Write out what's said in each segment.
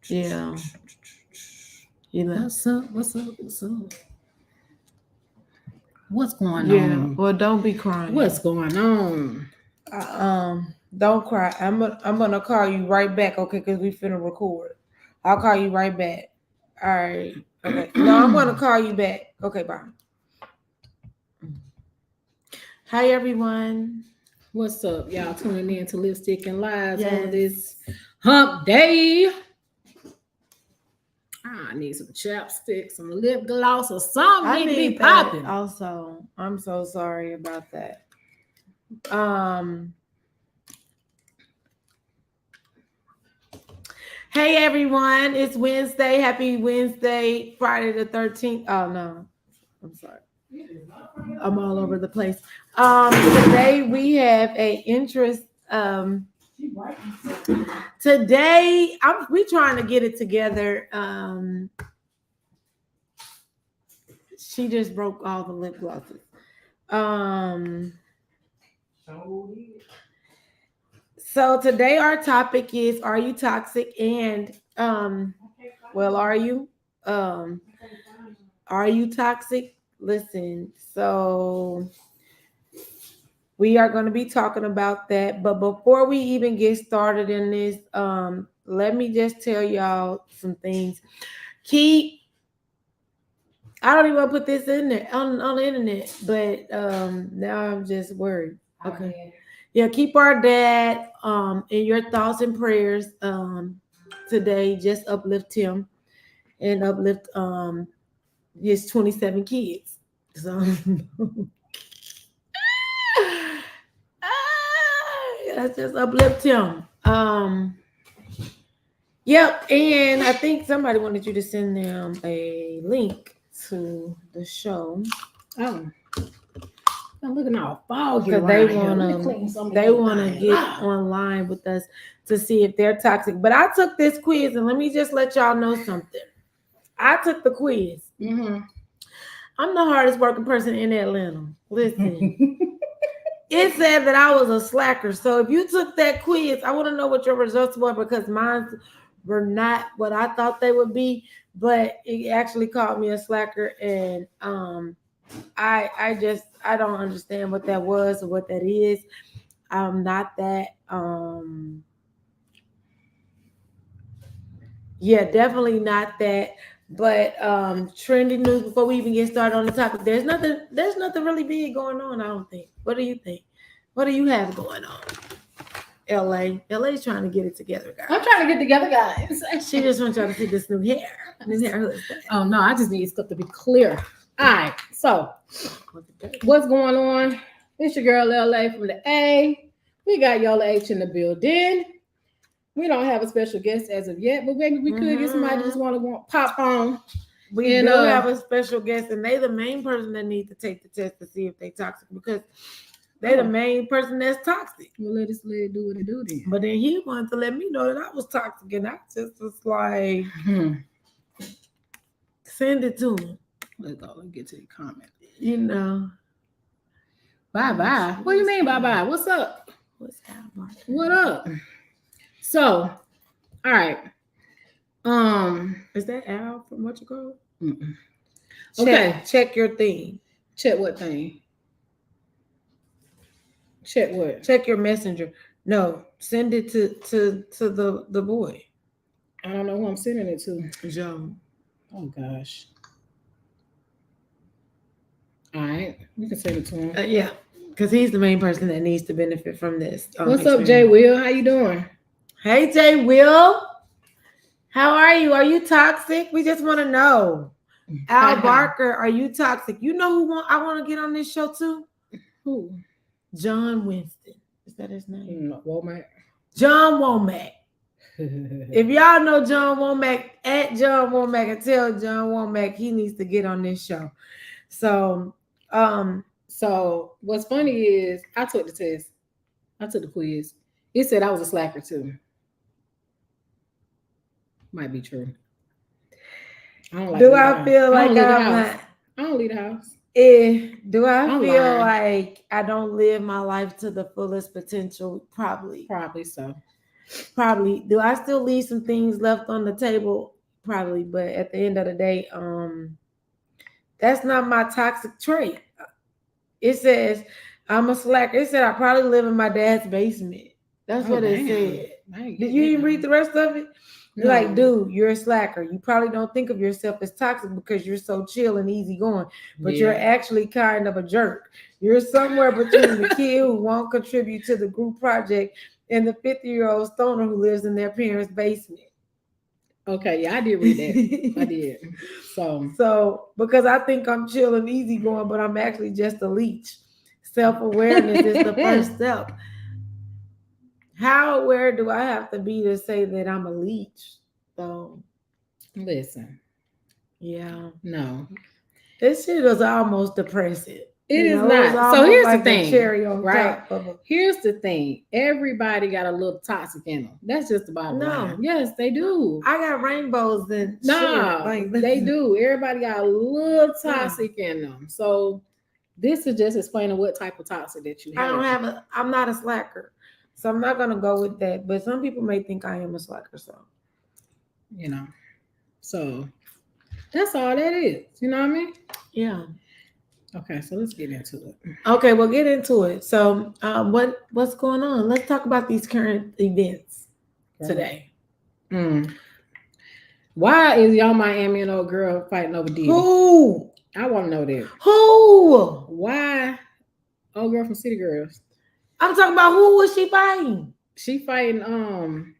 Yeah. What's up? What's up? What's up? What's going Yeah. on? Well, don't be crying. What's going on? Don't cry. I'm gonna call you right back, okay? Because we finna record. I'll call you right back. All right. Okay. No, I'm gonna call you back. Okay, bye. Hi everyone. What's up, y'all? Tuning in to Lipstick and Lies Yes. on this hump day. I need some chapstick, some lip gloss, or something. I Need to be need that popping. also. I'm so sorry about that. Hey everyone, it's Wednesday. Happy Wednesday, Friday the 13th. Oh no, I'm sorry. I'm all over the place. Today we have a interest. Today we trying to get it together. She just broke all the lip glosses. So today our topic is, are you toxic? And well, are you? Are you toxic? Listen, so we are going to be talking about that. But before we even get started in this, let me just tell y'all some things. I don't even want to put this in there on the internet, but now I'm just worried. Okay. Yeah, keep our dad in your thoughts and prayers today. Just uplift him and uplift his 27 kids. So let's just uplift him. Yep, and I think somebody wanted you to send them a link to the show. Oh, I'm looking all foggy Because they want to get online with us to see if they're toxic. But I took this quiz, and let me just let y'all know something. I took the quiz. Mm-hmm. I'm the hardest working person in Atlanta. Listen. It said that I was a slacker. So if you took that quiz, I want to know what your results were, because mine were not what I thought they would be, but it actually called me a slacker. And I don't understand what that was or what that is. I'm not that. Yeah, definitely not that. But trending news, before we even get started on the topic, there's nothing really big going on, I don't think. What do you think? What do you have going on? LA's trying to get it together, guys. I'm trying to get together, guys. She just wants y'all to see this new hair. Oh no, I just need stuff to be clear. All right, so what's going on? It's your girl LA from the A. We got Yola H in the building. We don't have a special guest as of yet, but maybe we could get somebody just want to pop on. We do have a special guest, and they the main person that needs to take the test to see if they toxic, because they the main person that's toxic. Well, let us do what it do then. But then he wanted to let me know that I was toxic, and I just was like, send it to him. Let's go. Let's get to the comment. You know. Bye-bye. What do you mean bye-bye? What's up? What up? So, all right. Is that Al from what you call it? Okay. Check your thing. Check what thing? Check what? Check your messenger. No, send it to the boy. I don't know who I'm sending it to. Joe. Oh gosh. All right, we can send it to him. Yeah, because he's the main person that needs to benefit from this. What's up, Jay Will? How you doing? Hey, Jay Will. How are you? Are you toxic? We just want to know. Al Barker, are you toxic? You know who I want to get on this show too? Who? John Winston. Is that his name? No, Womack. John Womack. If y'all know John Womack, at John Womack, and tell John Womack he needs to get on this show. So what's funny is I took the test. I took the quiz. It said I was a slacker too. Might be true. I don't like do I feel like I'm not? I don't leave the house. Do I feel like I don't live my life to the fullest potential? Probably so. Probably. Do I still leave some things left on the table? Probably, but at the end of the day, that's not my toxic trait. It says I'm a slacker. It said I probably live in my dad's basement. That's what it said. Did you even read the rest of it? No. Like, dude, you're a slacker. You probably don't think of yourself as toxic because you're so chill and easygoing, but you're actually kind of a jerk. You're somewhere between the kid who won't contribute to the group project and the 50-year-old stoner who lives in their parents' basement. Okay, yeah, I did read that. I did. So because I think I'm chill and easygoing, but I'm actually just a leech. Self-awareness is the first step. How aware do I have to be to say that I'm a leech? So, listen. Yeah. No. This shit is almost depressing. It is not. So here's the thing. Cherry on top of it. Here's the thing. Everybody got a little toxic in them. That's just the bottom line. Yes, they do. I got rainbows and shit. They do. Everybody got a little toxic in them. So this is just explaining what type of toxic that you have. I'm not a slacker. So I'm not gonna go with that. But some people may think I am a slacker. So so that's all that is. You know what I mean? Yeah. Okay, so let's get into it. Okay, we'll get into it. So what's going on? Let's talk about these current events today. Why is Young Miami and old girl fighting over Diddy? Who? I want to know that. Who? Why? Old girl from City Girls. I'm talking about who was she fighting? She fighting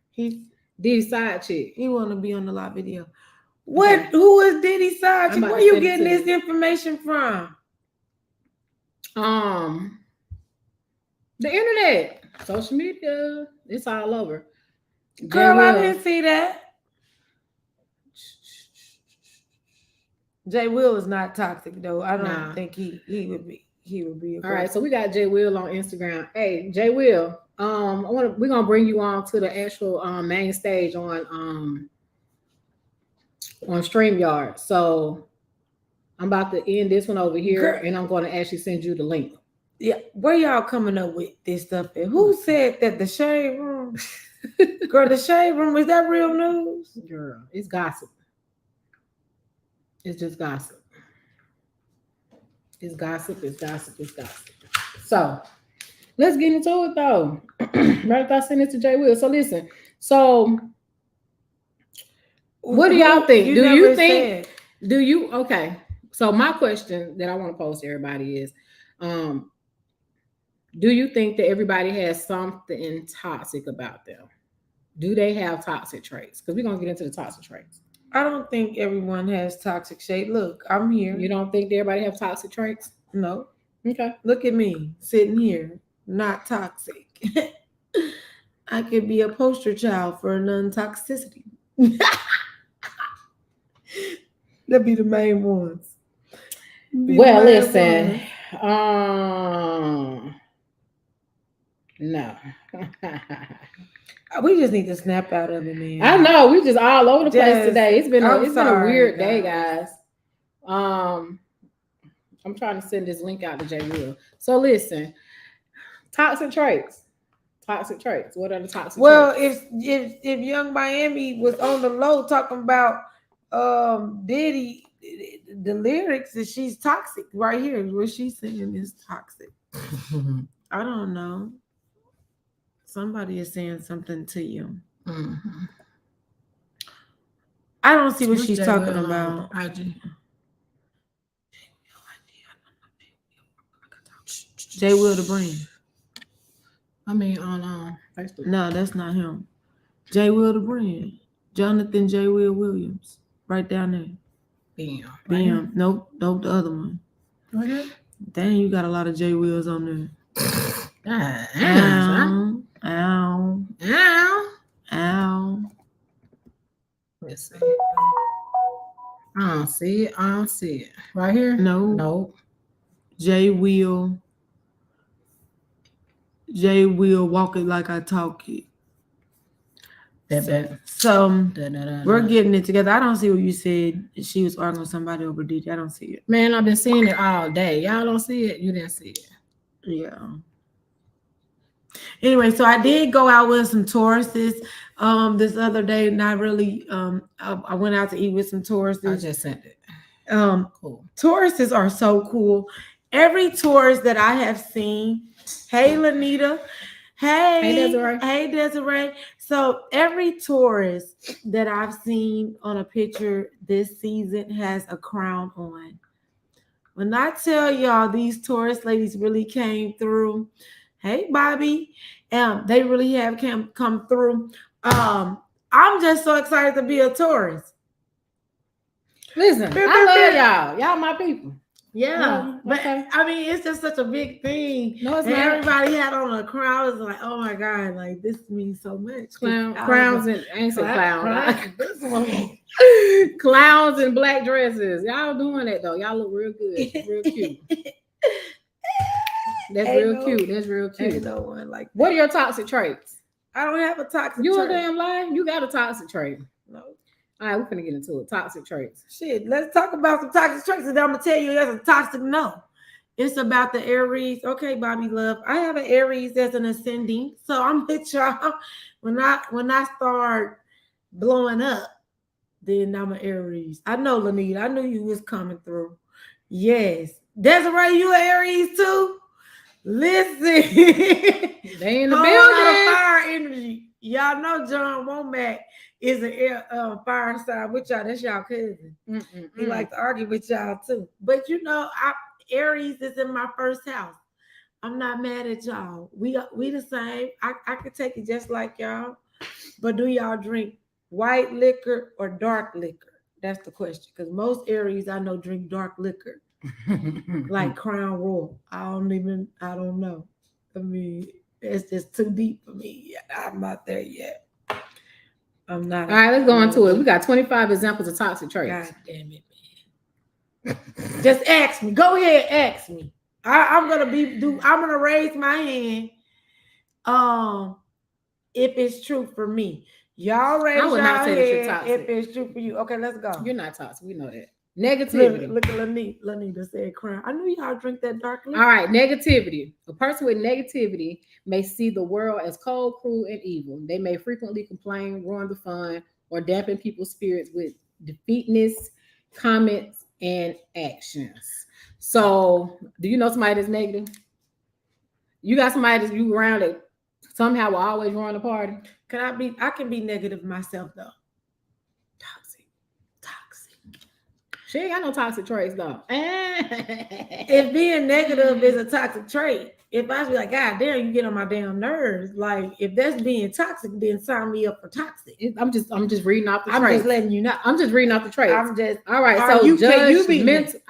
Diddy's side chick. He want to be on the live video. What? Okay. Who is Diddy's side chick? Where are you getting this information from? The internet, social media, it's all over. Girl, I didn't see that. Jay Will is not toxic though. I don't think he would be. He would be. All right, so we got Jay Will on Instagram. Hey, Jay Will, we're gonna bring you on to the actual main stage on StreamYard. So I'm about to end this one over here, and I'm going to actually send you the link. Yeah, where y'all coming up with this stuff? And who said that the shade room? Girl, the shade room, is that real news? Girl, it's gossip. It's just gossip. It's gossip. It's gossip. It's gossip. So let's get into it though. Right after I send it to Jay Will. So listen. So what do y'all think? Okay. So my question that I want to pose to everybody is, do you think that everybody has something toxic about them? Do they have toxic traits? Because we're going to get into the toxic traits. I don't think everyone has toxic shade. Look, I'm here. You don't think everybody have toxic traits? No. Okay. Look at me sitting here, not toxic. I could be a poster child for non-toxicity. That'd be the main ones. Well, listen. No. We just need to snap out of it, man. I know we just all over the place today. It's been a weird day, guys. I'm trying to send this link out to Jay Will. So listen, toxic traits. Toxic traits. What are the toxic traits? Well, if Young Miami was on the low talking about Diddy, the lyrics that she's toxic right here. What she's saying is toxic. I don't know. Somebody is saying something to you. Mm-hmm. I don't see what she's talking about. Jay Will the brand. I mean on Facebook. No, that's not him. Jay Will the brand. Jonathan J. Will Williams. Right down there. Bam. Bam. Nope, the other one. Okay. Dang, you got a lot of J. Wills on there. Ow. Let's see. I don't see it. Right here? No. J. Will walk it like I talk it. So we're getting it together. I don't see what you said. She was arguing with somebody over Diddy. I don't see it. Man, I've been seeing it all day. Y'all don't see it? You didn't see it. Yeah. Anyway, so I did go out with some Tauruses this other day. Not really. I went out to eat with some I Tauruses. just sent it. Cool. Tauruses are so cool. Every Taurus that I have seen, hey Lanita, hey Desiree. So every Taurus that I've seen on a picture this season has a crown on. When I tell y'all these Taurus ladies really came through, hey Bobby, they really have come through. I'm just so excited to be a Taurus. Listen, I love y'all. Y'all my people. Yeah, but I mean, it's just such a big thing. No, it's and not. Everybody had on a crown. It's like, oh my god, like this means so much. Crowns and I ain't say clown. This one. Clowns and black dresses. Y'all doing it though. Y'all look real good, real cute. That's real cute. That's real cute. Ain't no one like. What are your toxic traits? I don't have a toxic. You trait. a damn lie. You got a toxic trait. No. All right, we're gonna get into it. Toxic traits. Shit, let's talk about some toxic traits, and I'm gonna tell you that's a toxic no. It's about the Aries. Okay, Bobby Love. I have an Aries that's an ascending, so I'm with y'all. When I start blowing up, then I'm an Aries. I know, Lanita. I knew you was coming through. Yes, Desiree, you an Aries too. Listen, they in the building. Fire energy. Y'all know John Womack is a fire sign with y'all. That's y'all cousin. He like to argue with y'all too. But you know, Aries is in my first house. I'm not mad at y'all. We the same. I could take it just like y'all. But do y'all drink white liquor or dark liquor? That's the question. Because most Aries I know drink dark liquor. Like Crown Royal. I don't know. I mean, it's just too deep for me. I'm not there yet. I'm not. All right, let's go into it. We got 25 examples of toxic traits. God damn it, man. Just ask me. Go ahead, ask me. I'm gonna raise my hand. If it's true for me. Y'all raise your hand if it's true for you. Okay, let's go. You're not toxic. We know that. Negativity. Look at Lanita said crown. I knew y'all drink that dark liquor. All right, negativity. A person with negativity may see the world as cold, cruel, and evil. They may frequently complain, ruin the fun, or dampen people's spirits with defeatness, comments, and actions. So, do you know somebody that's negative? You got somebody that you around that somehow will always ruin the party? I can be negative myself though. She ain't got no toxic traits though. If being negative is a toxic trait, if I be like, God damn, you get on my damn nerves. Like if that's being toxic, then sign me up for toxic. I'm just reading off the traits. I'm just letting you know. I'm just reading off the traits. All right. So judgmental.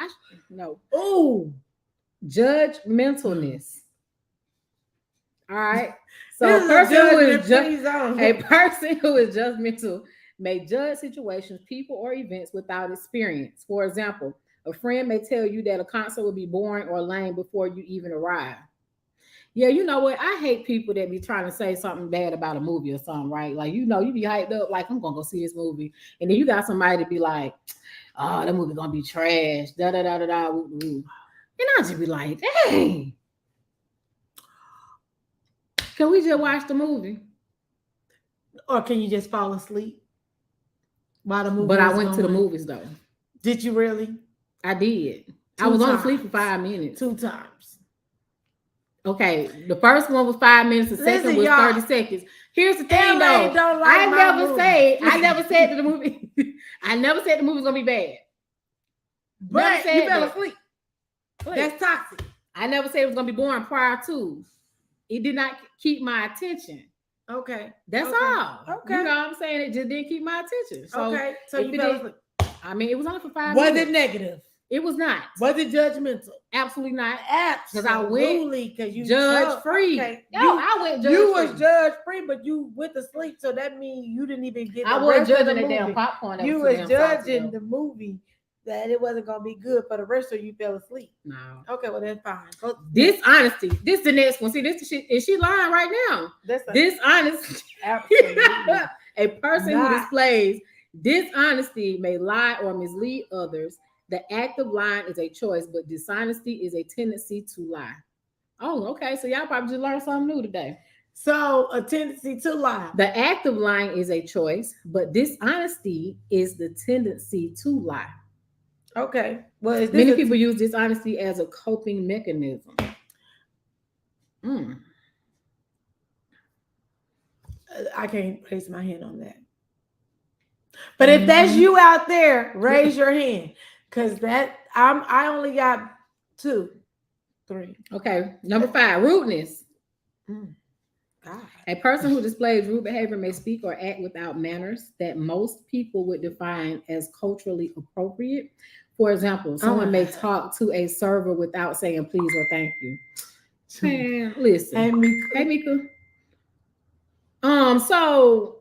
No. Ooh. Judgmentalness. All right. So a person who is judgmental may judge situations, people, or events without experience. For example, a friend may tell you that a concert will be boring or lame before you even arrive. Yeah, you know what? I hate people that be trying to say something bad about a movie or something, right? Like, you know, you be hyped up, like, I'm going to go see this movie. And then you got somebody to be like, oh, that movie going to be trash, da-da-da-da-da, woo-woo. And I just be like, dang. Can we just watch the movie? Or can you just fall asleep? But I went to the movies though. Did you really? I did. I was on sleep for 5 minutes. 2 times. Okay, the first one was 5 minutes. The second was 30 seconds. Here's the thing, though. I never said that the movie. I never said the movie was gonna be bad. But you fell asleep. That's toxic. I never said it was gonna be boring prior to. It did not keep my attention. Okay. That's all. Okay. You know what I'm saying? It just didn't keep my attention. So okay. So you fell asleep. I mean, it was only for 5 minutes. Was it negative? It was not. Was it judgmental? Absolutely not. Because I went because you judge free. Okay. I went judge free. You was judge free, but you went to sleep, so that means you didn't even get. I wasn't judging the damn popcorn. You was judging the movie that it wasn't gonna be good for the rest, so you fell asleep. No. Okay, well that's fine. Dishonesty. This is the next one. See, this is shit. Is she lying right now? Dishonesty. Absolutely. A person who displays dishonesty may lie or mislead others. The act of lying is a choice, but dishonesty is a tendency to lie. Oh, okay. So y'all probably just learned something new today. So a tendency to lie. The act of lying is a choice, but dishonesty is the tendency to lie. Okay. Well, is this Many people use dishonesty as a coping mechanism. I can't raise my hand on that. But if that's you out there, raise your hand. Because I only got 2, 3. Okay. Number 5, rudeness. God. A person who displays rude behavior may speak or act without manners that most people would define as culturally appropriate. For example, someone may talk to a server without saying please or thank you. Man, listen. Hey, Mika. So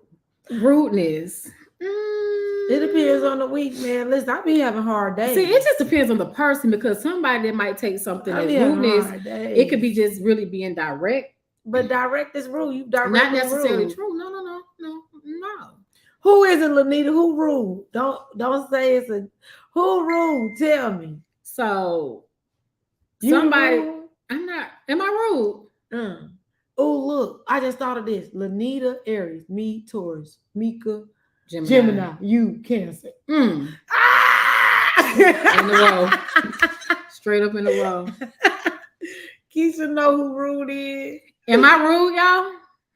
rudeness. It depends on the week, man. Listen, I be having hard days. See, it just depends on the person, because somebody that might take something as rudeness, it could be just really being direct. But direct is rude. You direct not necessarily rude. true. No. Who is it, Lanita? Who rude? Don't say it's a who rude. Tell me. So You somebody. rude? I'm not. Am I rude? Oh, look! I just thought of this. Lanita, Aries, me, Taurus, Mika, Gemini, you, Cancer. In the row. Straight up in the row. Keisha know who rude is. Am I rude, y'all?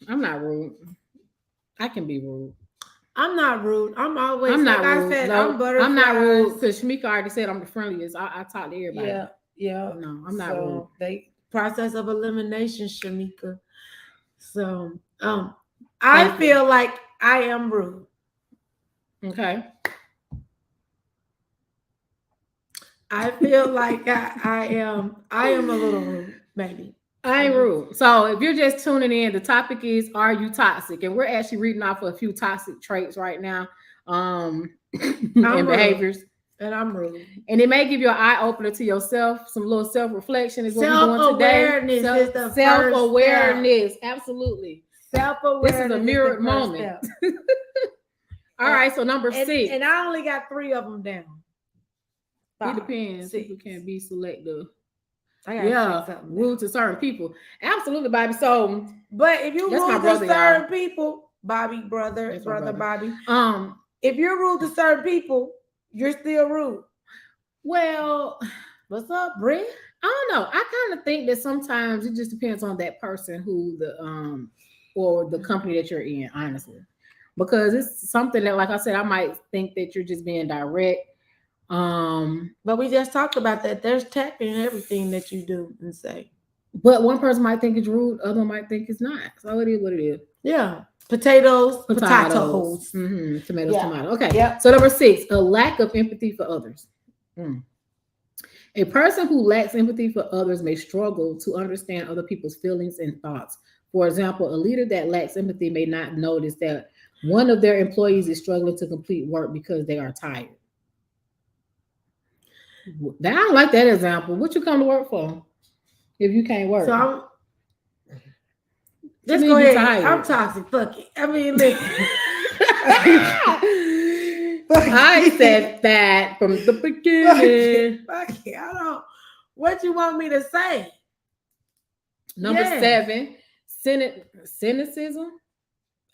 I'm not rude. I can be rude. I'm not rude. I'm always. I'm not rude. I said, no, I'm not rude because Shamika already said I'm the friendliest. I talk to everybody. Yeah. No, I'm not rude. They process of elimination, Shamika. So, I feel like I am rude. Okay. I feel like I am a little rude, maybe. I ain't rude. So if you're just tuning in, the topic is, are you toxic? And we're actually reading off a few toxic traits right now, and behaviors. And I'm rude. And it may give you an eye opener to yourself. Some little self-reflection is what we're doing today. Self-awareness. Absolutely. Self-awareness. This is a mirrored moment. All right, so number 6. And I only got 3 of them down. 5, it depends. 6. People can be selective. Yeah, rude to certain people. Absolutely, Bobby. So, but if you're rude to certain people, Bobby, brother Bobby. If you're rude to certain people, you're still rude. Well, what's up, Brett? I don't know. I kind of think that sometimes it just depends on that person who the or the company that you're in, honestly. Because it's something that, like I said, I might think that you're just being direct. But we just talked about that. There's tact in everything that you do and say. But one person might think it's rude, other one might think it's not. So it is what it is. Yeah. Potatoes. Tomatoes. Tomato. Okay. Yeah. So number 6, a lack of empathy for others. A person who lacks empathy for others may struggle to understand other people's feelings and thoughts. For example, a leader that lacks empathy may not notice that one of their employees is struggling to complete work because they are tired. I don't like that example. What you come to work for if you can't work? So let's go ahead. I'm toxic. Fuck it. I mean, listen. I said that from the beginning. Fuck it. I don't. What you want me to say? Number 7, cynicism.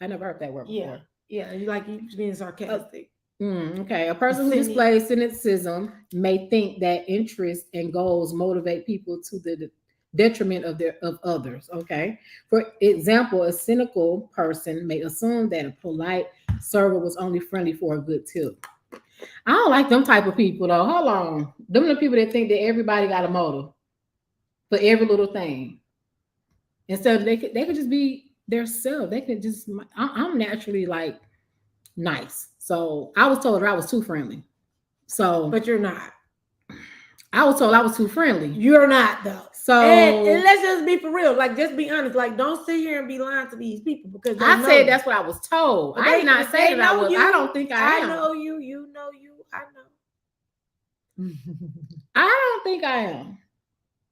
I never heard that word before. Yeah. You being sarcastic. Okay. A person who displays cynicism may think that interests and goals motivate people to the detriment of others. Okay. For example, a cynical person may assume that a polite server was only friendly for a good tip. I don't like them type of people though. Hold on. Them are the people that think that everybody got a motive for every little thing. Instead, they could just be their self. They could just. I'm naturally like nice. So I was told I was too friendly. So, but you're not. I was told I was too friendly. You're not though. So and let's just be for real. Like, just be honest. Like, don't sit here and be lying to these people because I said that's what I was told. But I did not say that I was. I don't think I am. I know you. You know you. I know. I don't think I am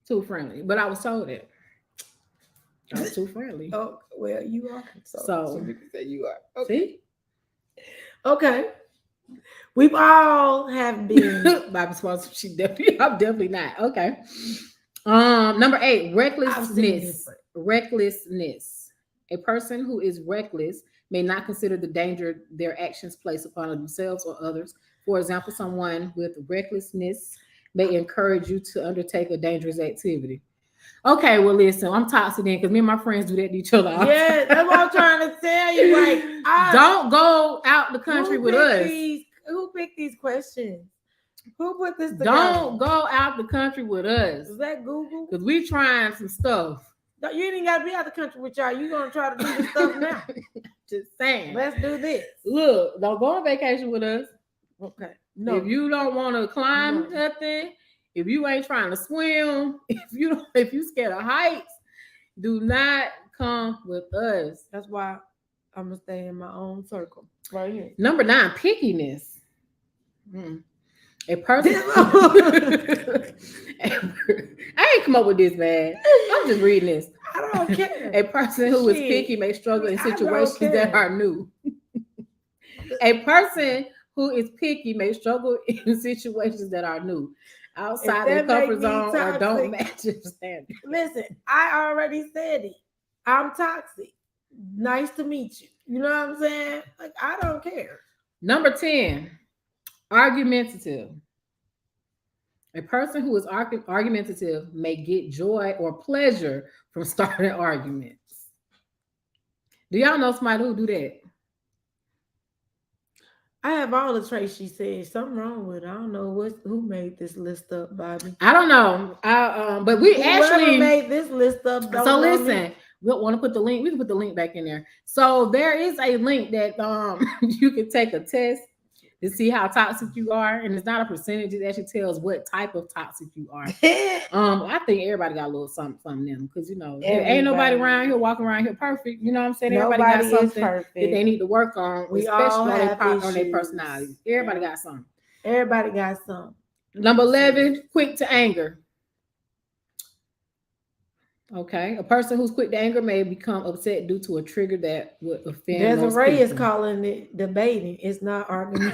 too friendly, but I was told it. I was too friendly. Oh well, you are. So you can say you are. Okay. See? Okay. We've all have been by response. I'm definitely not. Okay. Number 8, recklessness. Recklessness. A person who is reckless may not consider the danger their actions place upon themselves or others. For example, someone with recklessness may encourage you to undertake a dangerous activity. Okay, well, listen, I'm toxic then because me and my friends do that to each other. Yeah, that's what I'm trying to tell you. Like, don't go out the country with us. Who picked these questions? Who put this together? Don't go out the country with us. Is that Google? Because we trying some stuff. You ain't got to be out the country with y'all. You gonna try to do this stuff now? Just saying. Let's do this. Look, don't go on vacation with us. Okay. No. If you don't want to climb nothing, if you ain't trying to swim, if you scared of heights, do not come with us. That's why I'm gonna stay in my own circle right here. Number 9, pickiness. A person. I ain't come up with this, man. I'm just reading this. I don't care. A person who is picky may struggle in situations that are new. A person who is picky may struggle in situations that are new, outside their comfort zone, or don't match your standards. Listen, I already said it. I'm toxic. Nice to meet you. You know what I'm saying? Like, I don't care. Number 10, argumentative. A person who is argumentative may get joy or pleasure from starting arguments. Do y'all know somebody who do that? I have all the traits she said. Something wrong with it. I don't know who made this list up, Bobby. I don't know. But we actually made this list up. So listen, we'll want to put the link. We can put the link back in there. So there is a link that you can take a test to see how toxic you are, and it's not a percentage. It actually tells what type of toxic you are. I think everybody got a little something from them because ain't nobody around here walking around here perfect. You know what I'm saying? Everybody got something that they need to work on, especially on their personality. Everybody got something. Everybody got something. Number 11, quick to anger. Okay, a person who's quick to anger may become upset due to a trigger that would offend. Desiree is calling it debating. It's not arguing.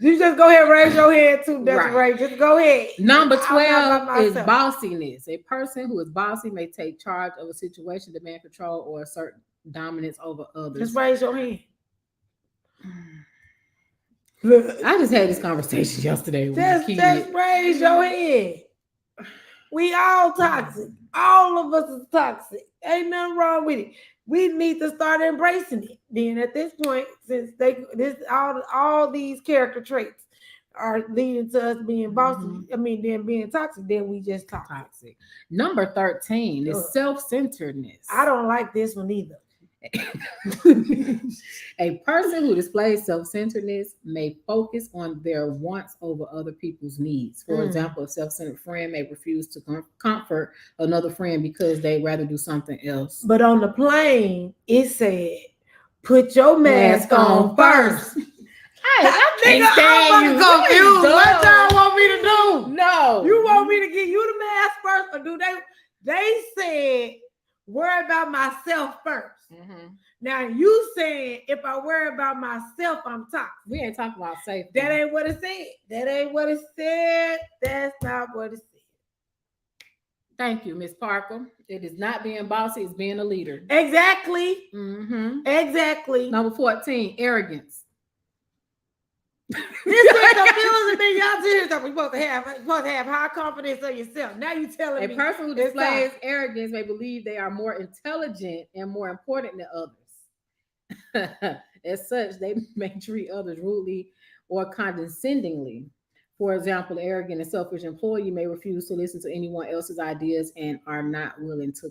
You just go ahead and raise your hand too, Desiree. Right. Just go ahead. Number 12 is bossiness. A person who is bossy may take charge of a situation, demand control, or assert dominance over others. Just raise your hand. I just had this conversation yesterday. Just raise your hand. We all toxic. All of us is toxic. Ain't nothing wrong with it. We need to start embracing it. Then at this point, since all these character traits are leading to us being bossy, then being toxic, then we just toxic. Number 13 is self-centeredness. I don't like this one either. A person who displays self-centeredness may focus on their wants over other people's needs. For example, a self-centered friend may refuse to comfort another friend because they'd rather do something else. But on the plane, it said, "Put your mask on first." I can't stand you. Confused. What y'all want me to do? No. You want me to give you the mask first, or do they? They said, "Worry about myself first." Now you saying if I worry about myself, I'm toxic. We ain't talking about safety. That ain't what it said. That ain't what it said. That's not what it said. Thank you, Miss Parker. It is not being bossy, it's being a leader. Exactly. Exactly. Number 14, arrogance. This is confusing me. Y'all serious? You're supposed to have high confidence of yourself. Now you telling me a person who displays arrogance may believe they are more intelligent and more important than others. As such, they may treat others rudely or condescendingly. For example, an arrogant and selfish employee may refuse to listen to anyone else's ideas and are not willing to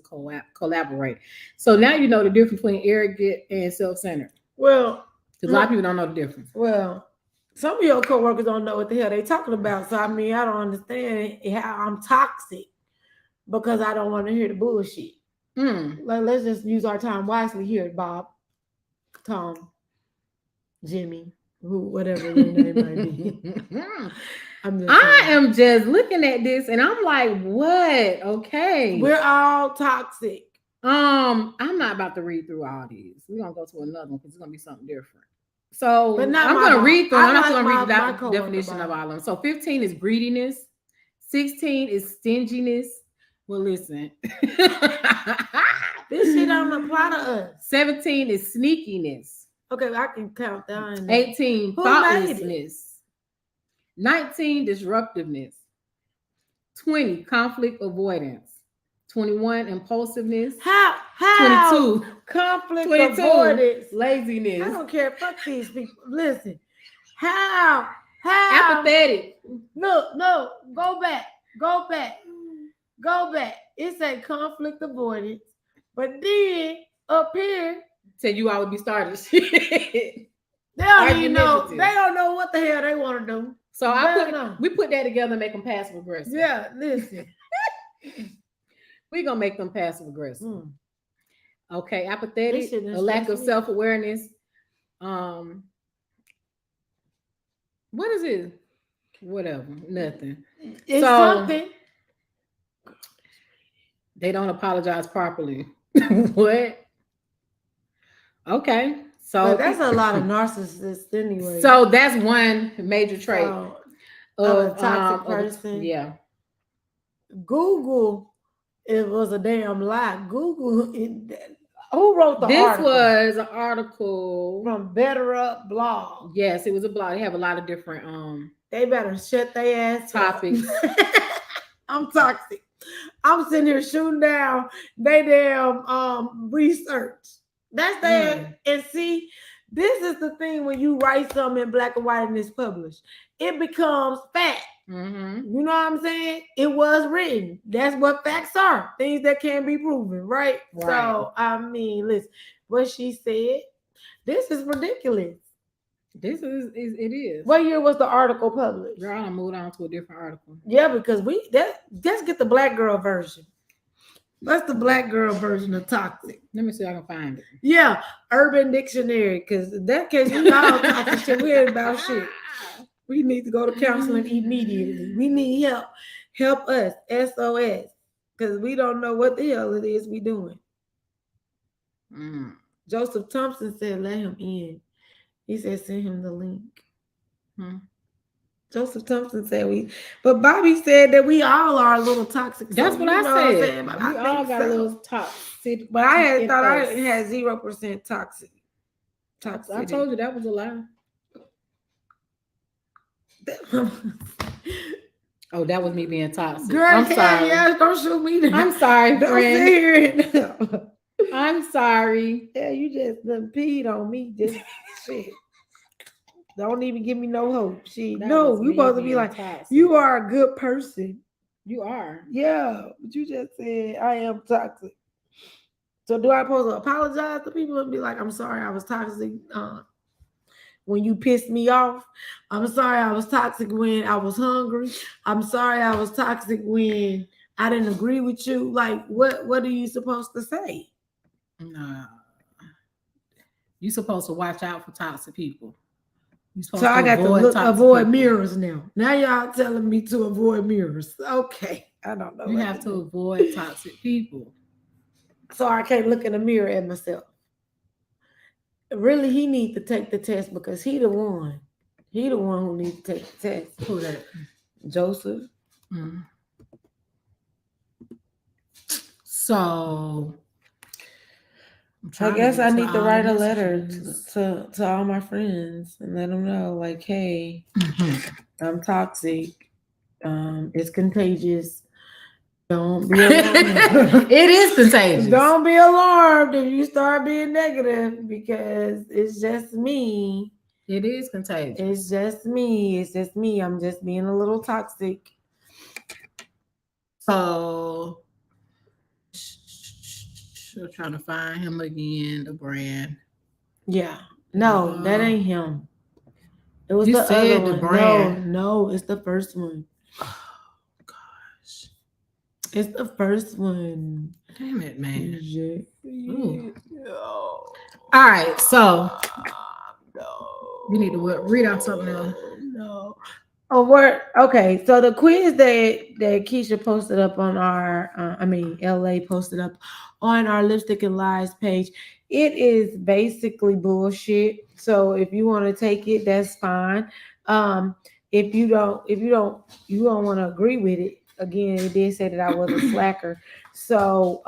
collaborate. So now you know the difference between arrogant and self-centered. Well, because a lot of people don't know the difference. Well, some of your coworkers don't know what the hell they talking about. So I don't understand how I'm toxic because I don't want to hear the bullshit. Like, let's just use our time wisely here, Bob, Tom, Jimmy, whatever your name might be. I am just looking at this and I'm like, what? Okay. We're all toxic. I'm not about to read through all these. We're gonna go to another one because it's gonna be something different. So I'm going to read through. I'm not going to read the definition of all of them. So 15 is greediness. 16 is stinginess. Well, listen. This shit don't apply to us. 17 is sneakiness. Okay, I can count down. 18, Who thoughtlessness. 19, disruptiveness. 20, conflict avoidance. 21, impulsiveness. How 22, conflict 22, avoidance. I laziness. don't care. Fuck these people. Listen. How Apathetic. No, go back. It said conflict avoidance, but then up here Said you always be starting shit. they don't even know. Argumentative. They don't know what the hell they want to do. So Better we put that together and make them passive aggressive. Yeah, listen. We're gonna make them passive aggressive. Okay, This apathetic, shit a done lack of stressed me. self-awareness. What is it? Whatever, nothing. It's So- something. They don't apologize properly. What? Okay, so But that's a lot of narcissists anyway. So that's one major trait So, of a toxic person. Yeah. Google, it was a damn lie. Google, who wrote the This article? was an article. From Better Up blog. Yes, it was a blog. They have a lot of different They better shut their ass up. topics. I'm toxic. I'm sitting here shooting down they damn research. That's there. And see, this is the thing when you write something in black and white and it's published. It becomes fact. Mm-hmm. You know what I'm saying? It was written. That's what facts are. Things that can be proven, right? So, I mean, listen, what she said, this is ridiculous. This it is. What year was the article published? Girl, I'm gonna move on to a different article. Yeah, because let's get the black girl version. That's the black girl version of toxic. Let me see if I can find it. Yeah, Urban Dictionary, because in that case, we all toxic shit. We ain't about shit. We need to go to counseling immediately. We need help. Help us, SOS, because we don't know what the hell it is we doing. Joseph Thompson said, let him in. He said, send him the link. Joseph Thompson said but Bobby said that we all are a little toxic. That's what I said. We all got a little toxic. But I had thought I had 0% toxic. I told you that was a lie. Oh, that was me being toxic. Girl, I'm sorry. Yeah, don't shoot me. I'm sorry, Don't friend. sit here. I'm sorry. Yeah, you just done peed on me. Just shit. Don't even give me no hope. You supposed to be like, toxic. You are a good person. You are. Yeah, but you just said I am toxic. So do I supposed to apologize to people and be like, I'm sorry I was toxic when you pissed me off? I'm sorry I was toxic when I was hungry. I'm sorry I was toxic when I didn't agree with you. Like, what are you supposed to say? Nah. You're supposed to watch out for toxic people. So I got to avoid mirrors now. Now y'all telling me to avoid mirrors. Okay. I don't know. You have to avoid toxic people. So I can't look in the mirror at myself. Really, he needs to take the test because he the one. He the one who needs to take the test. Who that? Joseph. So I guess I need to write a letter to all my friends and let them know, like, hey, I'm toxic. It's contagious. Don't be alarmed. It is contagious. Don't be alarmed if you start being negative because it's just me. It is contagious. It's just me. It's just me. I'm just being a little toxic. So I'm trying to find him again, the brand. Yeah. No, that ain't him. It was you the said other the one. brand. No, it's the first one. Oh gosh. It's the first one. Damn it, man. No. All right, so you need to read out something else. No. Oh, word. Okay, so the quiz that Keisha posted up on our, LA posted up on our Lipstick and Lies page, it is basically bullshit. So if you want to take it, that's fine. If you don't want to agree with it, again, it did say that I was a slacker. So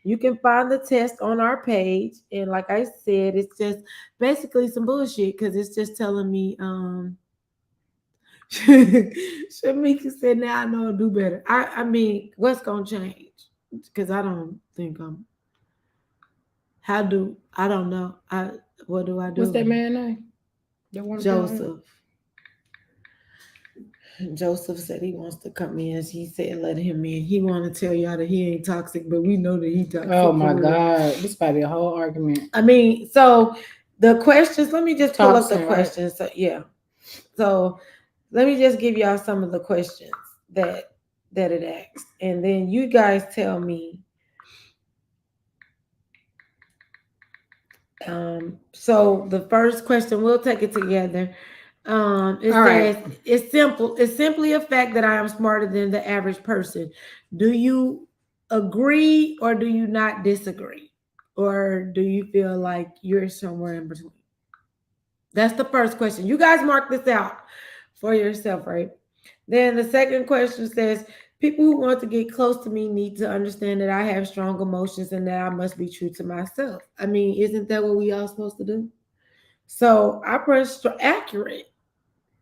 you can find the test on our page. And like I said, it's just basically some bullshit because it's just telling me Shamika said now I know I'll do better. I mean, what's gonna change? Because I don't think I'm I don't know. What do I do? What's that man name? Joseph. Joseph said he wants to come in. He said let him in. He want to tell y'all that he ain't toxic, but we know that he toxic. Oh my God, this might be a whole argument. I mean, so the questions. Let me just pull up the questions. Right? So yeah. So let me just give y'all some of the questions that it asks, and then you guys tell me. So the first question, we'll take it together. It says, right. It's simple. It's simply a fact that I am smarter than the average person. Do you agree or do you not disagree? Or do you feel like you're somewhere in between? That's the first question. You guys mark this out for yourself, right? Then the second question says, people who want to get close to me need to understand that I have strong emotions and that I must be true to myself. I mean, isn't that what we all supposed to do? So I press accurate,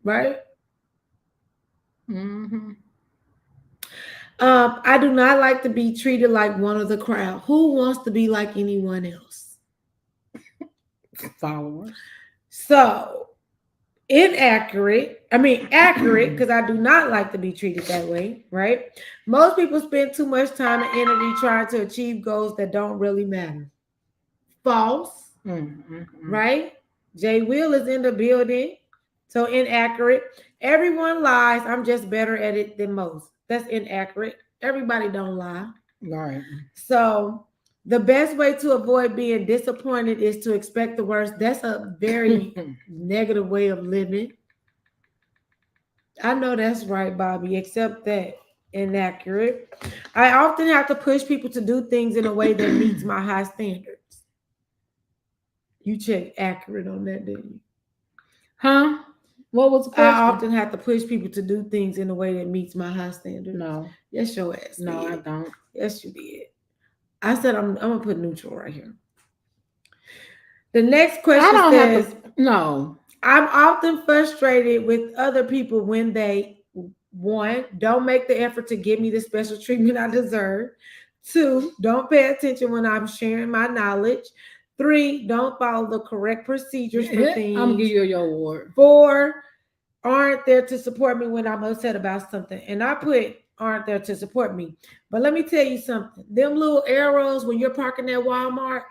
right? Mm-hmm. I do not like to be treated like one of the crowd. Who wants to be like anyone else? Followers. So accurate, because I do not like to be treated that way, right? Most people spend too much time and energy trying to achieve goals that don't really matter. False, right? Jay Will is in the building. So inaccurate. Everyone lies. I'm just better at it than most. That's inaccurate. Everybody don't lie. Right. So the best way to avoid being disappointed is to expect the worst. That's a very negative way of living. I know that's right, Bobby, except that inaccurate. I often have to push people to do things in a way that meets my high standards. You checked accurate on that, didn't you? Huh? What was the question? I often have to push people to do things in a way that meets my high standards. No. Yes, your ass. No, I don't. Yes, you did. I said I'm gonna put neutral right here. The next question says, no. I'm often frustrated with other people when they, one, don't make the effort to give me the special treatment I deserve. Two, don't pay attention when I'm sharing my knowledge. Three, don't follow the correct procedures for things. I'm gonna give you your award. Four, aren't there to support me when I'm upset about something. And I put aren't there to support me. But let me tell you something. Them little arrows when you're parking at Walmart,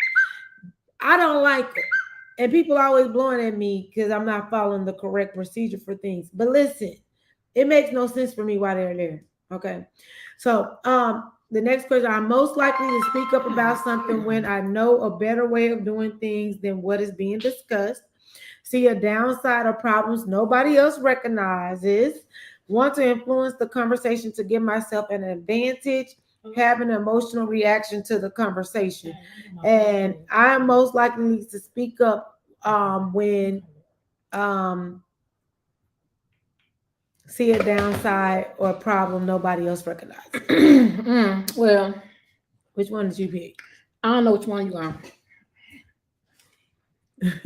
I don't like them. And people always blowing at me because I'm not following the correct procedure for things. But listen, it makes no sense for me why they're there. Okay. So the next question, I'm most likely to speak up about something when I know a better way of doing things than what is being discussed. See a downside or problems nobody else recognizes. Want to influence the conversation to give myself an advantage. Have an emotional reaction to the conversation. And I'm most likely to speak up when see a downside or a problem nobody else recognizes. Well, which one did you pick? I don't know which one you are.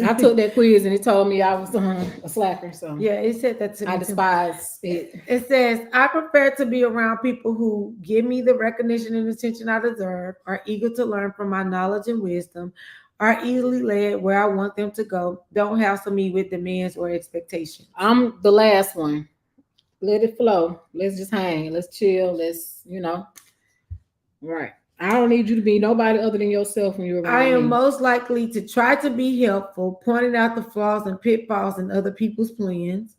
I took that quiz and it told me I was a slacker. So yeah, it said that to me. I despise it. It says, I prefer to be around people who give me the recognition and attention I deserve, are eager to learn from my knowledge and wisdom, are easily led where I want them to go, don't hassle me with demands or expectations. I'm the last one. Let it flow. Let's just hang. Let's chill. Let's, right. I don't need you to be nobody other than yourself when you're around me. I am most likely to try to be helpful, pointing out the flaws and pitfalls in other people's plans,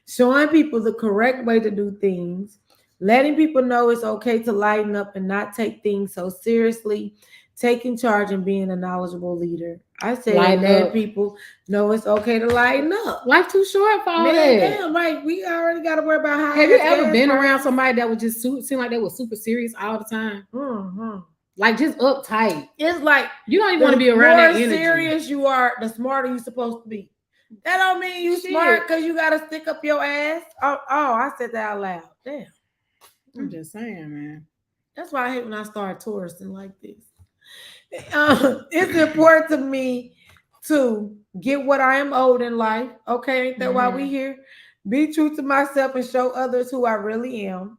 showing people the correct way to do things, letting people know it's okay to lighten up and not take things so seriously, taking charge and being a knowledgeable leader. I say letting people know it's okay to lighten up. Life too short for all that. Damn, right. We already got to worry about how. Have you ever been around somebody that would just seem like they were super serious all the time? Mm-hmm. Like just uptight. It's like you don't even want to be around that energy. The more serious you are, the smarter you're supposed to be. That don't mean you smart because you got to stick up your ass. Oh, I said that out loud. Damn. I'm just saying, man. That's why I hate when I start touristing like this. It's important to me to get what I am owed in life. Okay, ain't that why we here? Be true to myself and show others who I really am.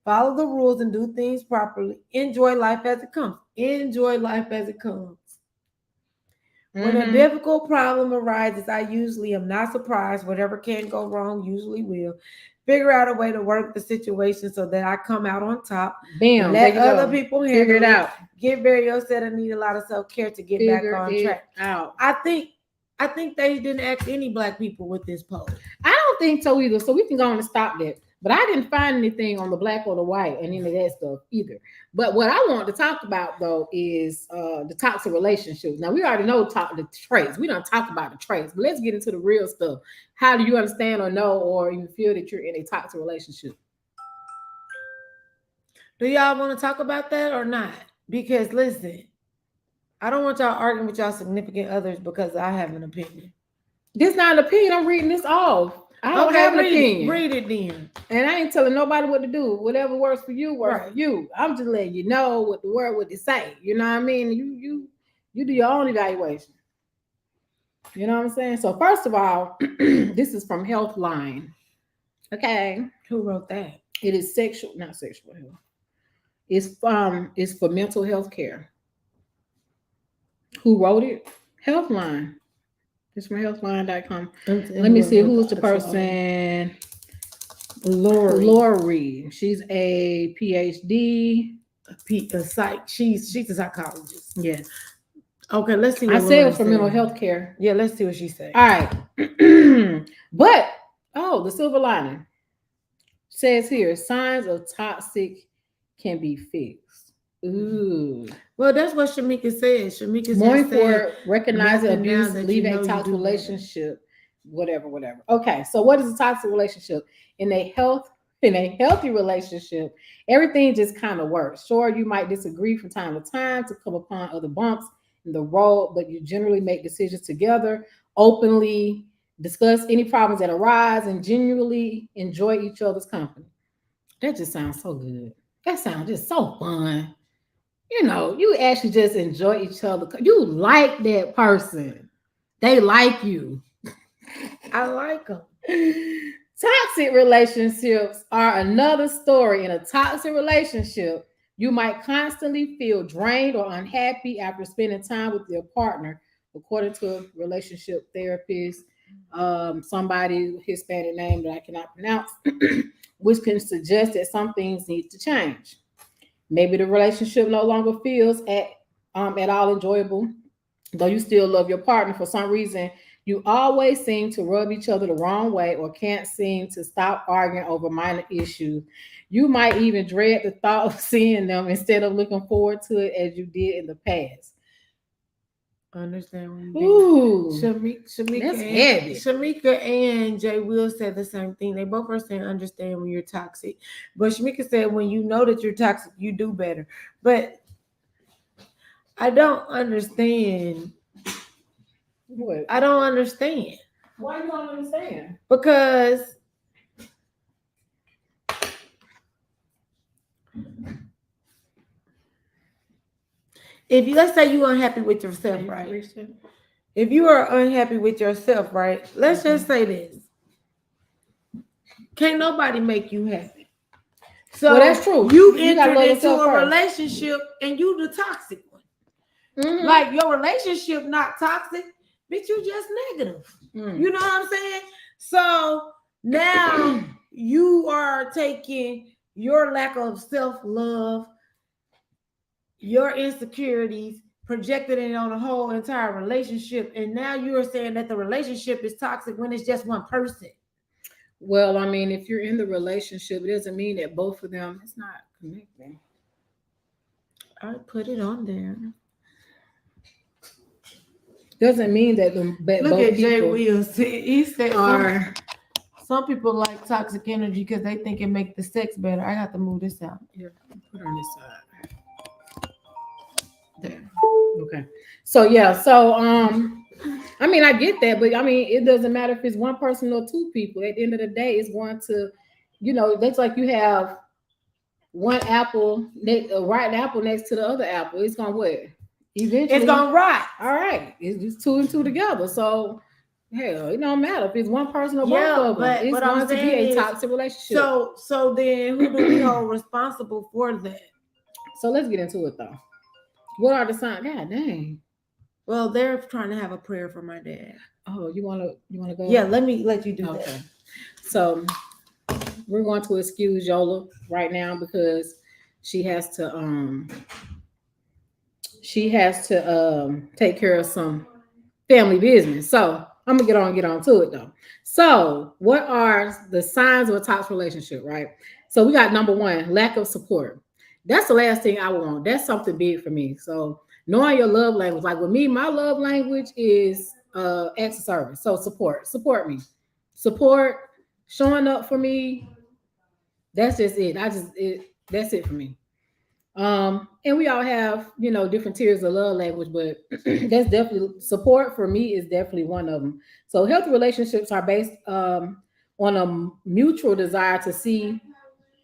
Follow the rules and do things properly. Enjoy life as it comes. Enjoy life as it comes. When a difficult problem arises, I usually am not surprised. Whatever can go wrong usually will. Figure out a way to work the situation so that I come out on top. Bam, let other people handle Figure it out. Get very upset and need a lot of self-care to get back on track. I think they didn't ask any Black people with this poll. I don't think so either. So we can go on and stop that. But I didn't find anything on the Black or the white and any of that stuff either. But what I want to talk about though is the toxic relationships. Now we already know the traits. We don't talk about the traits, but let's get into the real stuff. How do you understand or know or even feel that you're in a toxic relationship? Do y'all want to talk about that or not? Because listen, I don't want y'all arguing with y'all significant others because I have an opinion. This is not an opinion. I'm reading this off. I don't have an opinion. Read it then. And I ain't telling nobody what to do. Whatever works for you, works for you. I'm just letting you know what the word would say. You know what I mean? You do your own evaluation. You know what I'm saying? So first of all, this is from Healthline. Okay. Who wrote that? It is not sexual health. It's for mental health care. Who wrote it? Healthline. It's from healthline.com. Let me see who's the person. Lori. She's a PhD. She's a psychologist. Yes. Okay, let's see. I said it was for mental health care. Yeah, let's see what she said. All right. But the silver lining says here, signs of toxic can be fixed. Ooh. Well, that's what Shamika said. Shamika Moving forward, recognizing abuse, leaving a toxic relationship, whatever. Okay, so what is a toxic relationship? In a healthy relationship, everything just kind of works. Sure, you might disagree from time to time to come upon other bumps in the road, but you generally make decisions together, openly discuss any problems that arise, and genuinely enjoy each other's company. That just sounds so good. That sounds just so fun. You know, you actually just enjoy each other. You like that person. They like you. I like them. Toxic relationships are another story. In a toxic relationship, you might constantly feel drained or unhappy after spending time with your partner, according to a relationship therapist, somebody Hispanic name that I cannot pronounce, which can suggest that some things need to change. Maybe the relationship no longer feels at all enjoyable, though you still love your partner. For some reason, you always seem to rub each other the wrong way or can't seem to stop arguing over minor issues. You might even dread the thought of seeing them instead of looking forward to it as you did in the past. I understand. Ooh, Shamika and Jay Will said the same thing. They both are saying understand when you're toxic. But Shamika said when you know that you're toxic, you do better. But I don't understand. What? I don't understand. Why you don't understand? Because if you, let's say you're unhappy with yourself, right? If you are unhappy with yourself, right? Let's just say this. Can't nobody make you happy. So that's true. You entered into a relationship and you the toxic one. Mm-hmm. Like your relationship not toxic, bitch, you just negative. Mm. You know what I'm saying? So now you are taking your lack of self-love, your insecurities, projected it on the whole entire relationship, and now you are saying that the relationship is toxic when it's just one person. Well, I mean, if you're in the relationship, it doesn't mean that both of them, it's not connecting. I put it on there. Doesn't mean that look both at Jay people Wills. He said some people like toxic energy because they think it makes the sex better. I got to move this out. Yeah, put it on this side. There. Okay. So I mean, I get that, but I mean, it doesn't matter if it's one person or two people. At the end of the day, it's going to, that's like you have one apple, right apple next to the other apple, it's gonna what? Eventually, It's gonna rot. All right, it's just two and two together. So hell, it don't matter if it's one person or Yeah, both of them. but It's what going I'm to be saying a is, toxic relationship. So then who do we hold responsible for that? So let's get into it though. What are the signs? God dang. Well, they're trying to have a prayer for my dad. Oh, you wanna go? Yeah, let you do Okay. that. So we're going to excuse Yola right now because she has to take care of some family business. So I'm gonna get on to it though. So what are the signs of a toxic relationship, right? So we got number one, lack of support. That's the last thing I want. That's something big for me. So knowing your love language, like with me, my love language is acts of service. So support me, support, showing up for me. That's just it. That's it for me. And we all have, different tiers of love language, but that's definitely support for me is definitely one of them. So healthy relationships are based on a mutual desire to see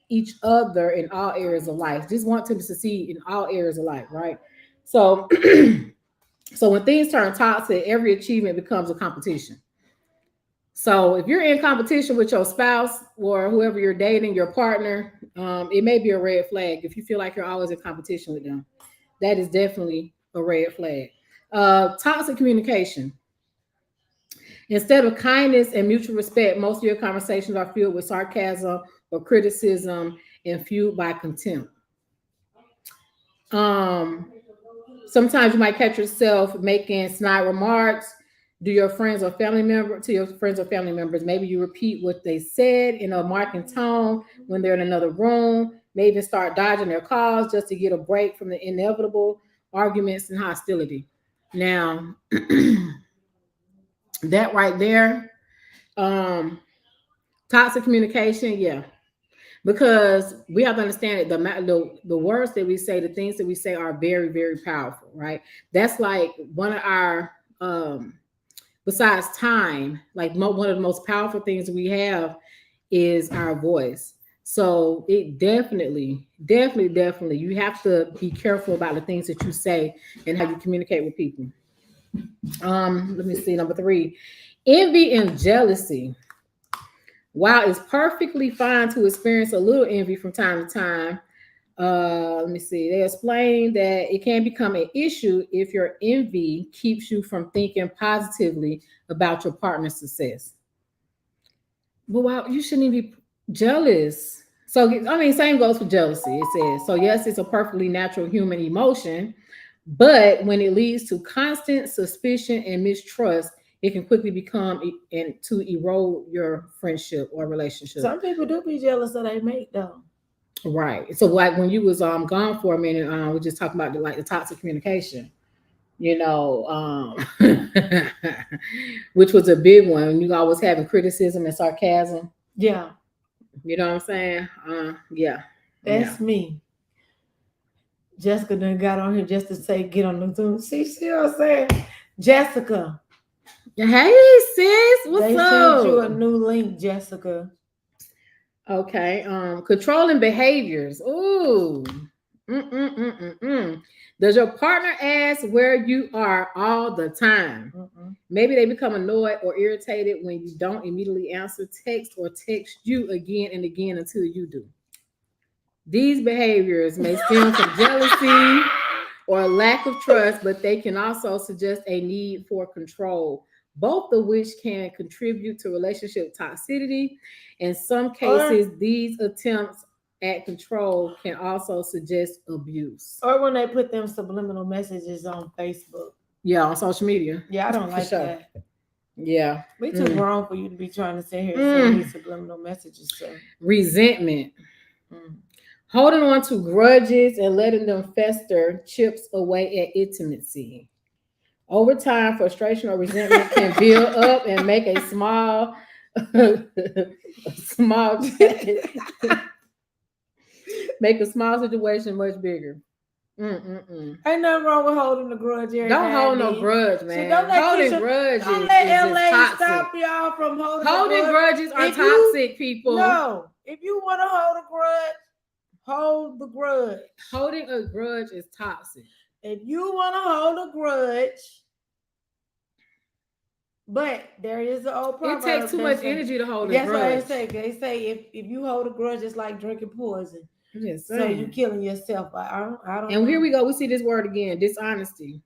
each other in all areas of life. Just want to succeed in all areas of life, right? So so when things turn toxic, every achievement becomes a competition. So if you're in competition with your spouse or whoever you're dating, your partner, it may be a red flag. If you feel like you're always in competition with them, that is definitely a red flag. Toxic communication. Instead of kindness and mutual respect, most of your conversations are filled with sarcasm or criticism and fueled by contempt. Um, Sometimes you might catch yourself making snide remarks to your friends or family members. Maybe you repeat what they said in a mocking tone when they're in another room. Maybe even start dodging their calls just to get a break from the inevitable arguments and hostility. Now, that right there, um, toxic communication, yeah, because we have to understand that the words that we say, the things that we say are very, very powerful, right? That's like one of our besides time, like one of the most powerful things we have is our voice. So it definitely, you have to be careful about the things that you say and how you communicate with people. Let me see, number 3, envy and jealousy. While it's perfectly fine to experience a little envy from time to time, let me see. They explain that it can become an issue if your envy keeps you from thinking positively about your partner's success. But wow, you shouldn't even be jealous. So, I mean, same goes for jealousy. It says, so yes, it's a perfectly natural human emotion, but when it leads to constant suspicion and mistrust, it can quickly become and to erode your friendship or relationship. Some people do be jealous of their mate though. Right. So like when you was gone for a minute, we just talking about the toxic communication, which was a big one. You always having criticism and sarcasm. Yeah. You know what I'm saying? Yeah. That's me. Jessica done got on here just to say get on the Zoom. See what I'm saying? Jessica. Hey sis, what's they up? Sent you a new link, Jessica. Okay. Controlling behaviors. Ooh. Does your partner ask where you are all the time? Maybe they become annoyed or irritated when you don't immediately answer text or text you again and again until you do. These behaviors may stem from jealousy or lack of trust, but they can also suggest a need for control, both of which can contribute to relationship toxicity. In some cases, these attempts at control can also suggest abuse. Or when they put them subliminal messages on Facebook. Yeah, on social media. Yeah, I don't like that. Yeah. We too grown for you to be trying to sit here and send these subliminal messages. So. Resentment. Holding on to grudges and letting them fester chips away at intimacy. Over time, frustration or resentment can build up and make a small make a small situation much bigger. Ain't nothing wrong with holding a grudge. Don't hold no grudge, man. Holding grudges. Don't let LA stop y'all from holding grudges are toxic, people. No, if you want to hold a grudge, hold the grudge. Holding a grudge is toxic. If you want to hold a grudge, but there is an old proverb. It takes too much energy to hold a grudge. That's what they say. If you hold a grudge, it's like drinking poison. So you're killing yourself. I don't and here we go. We see this word again, dishonesty.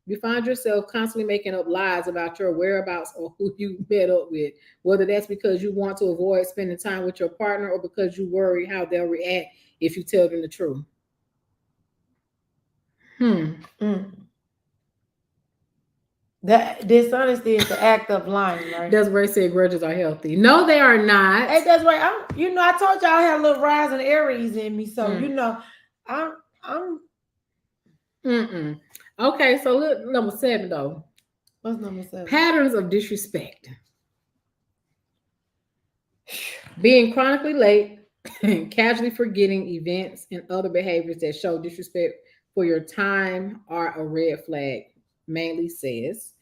You find yourself constantly making up lies about your whereabouts or who you met up with, whether that's because you want to avoid spending time with your partner or because you worry how they'll react if you tell them the truth. That dishonesty is the act of lying, right? That's where I said grudges are healthy. No, they are not. Hey, that's right. I told y'all I had a little rising Aries in me, so I'm. Okay, so look, number 7 though. What's number 7? Patterns of disrespect. Being chronically late, casually forgetting events, and other behaviors that show disrespect for your time are a red flag. Mainly says,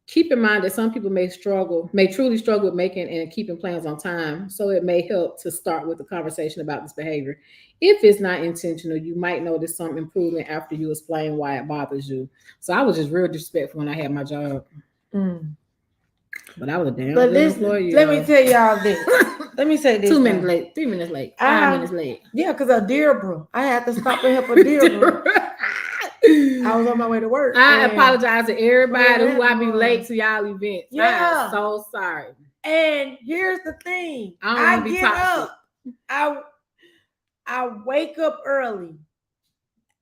keep in mind that some people may truly struggle with making and keeping plans on time. So it may help to start with a conversation about this behavior. If it's not intentional, you might notice some improvement after you explain why it bothers you. So I was just real disrespectful when I had my job. But I was a damn good employee. Let me tell y'all this. Let me say this. 2 minutes late, 3 minutes late, 5 minutes late. Yeah, because a Deirdre. I had to stop and help a Deirdre. I was on my way to work. I apologize to everybody who I be late to y'all events. Yeah. I'm so sorry. And here's the thing. I get up. I wake up early.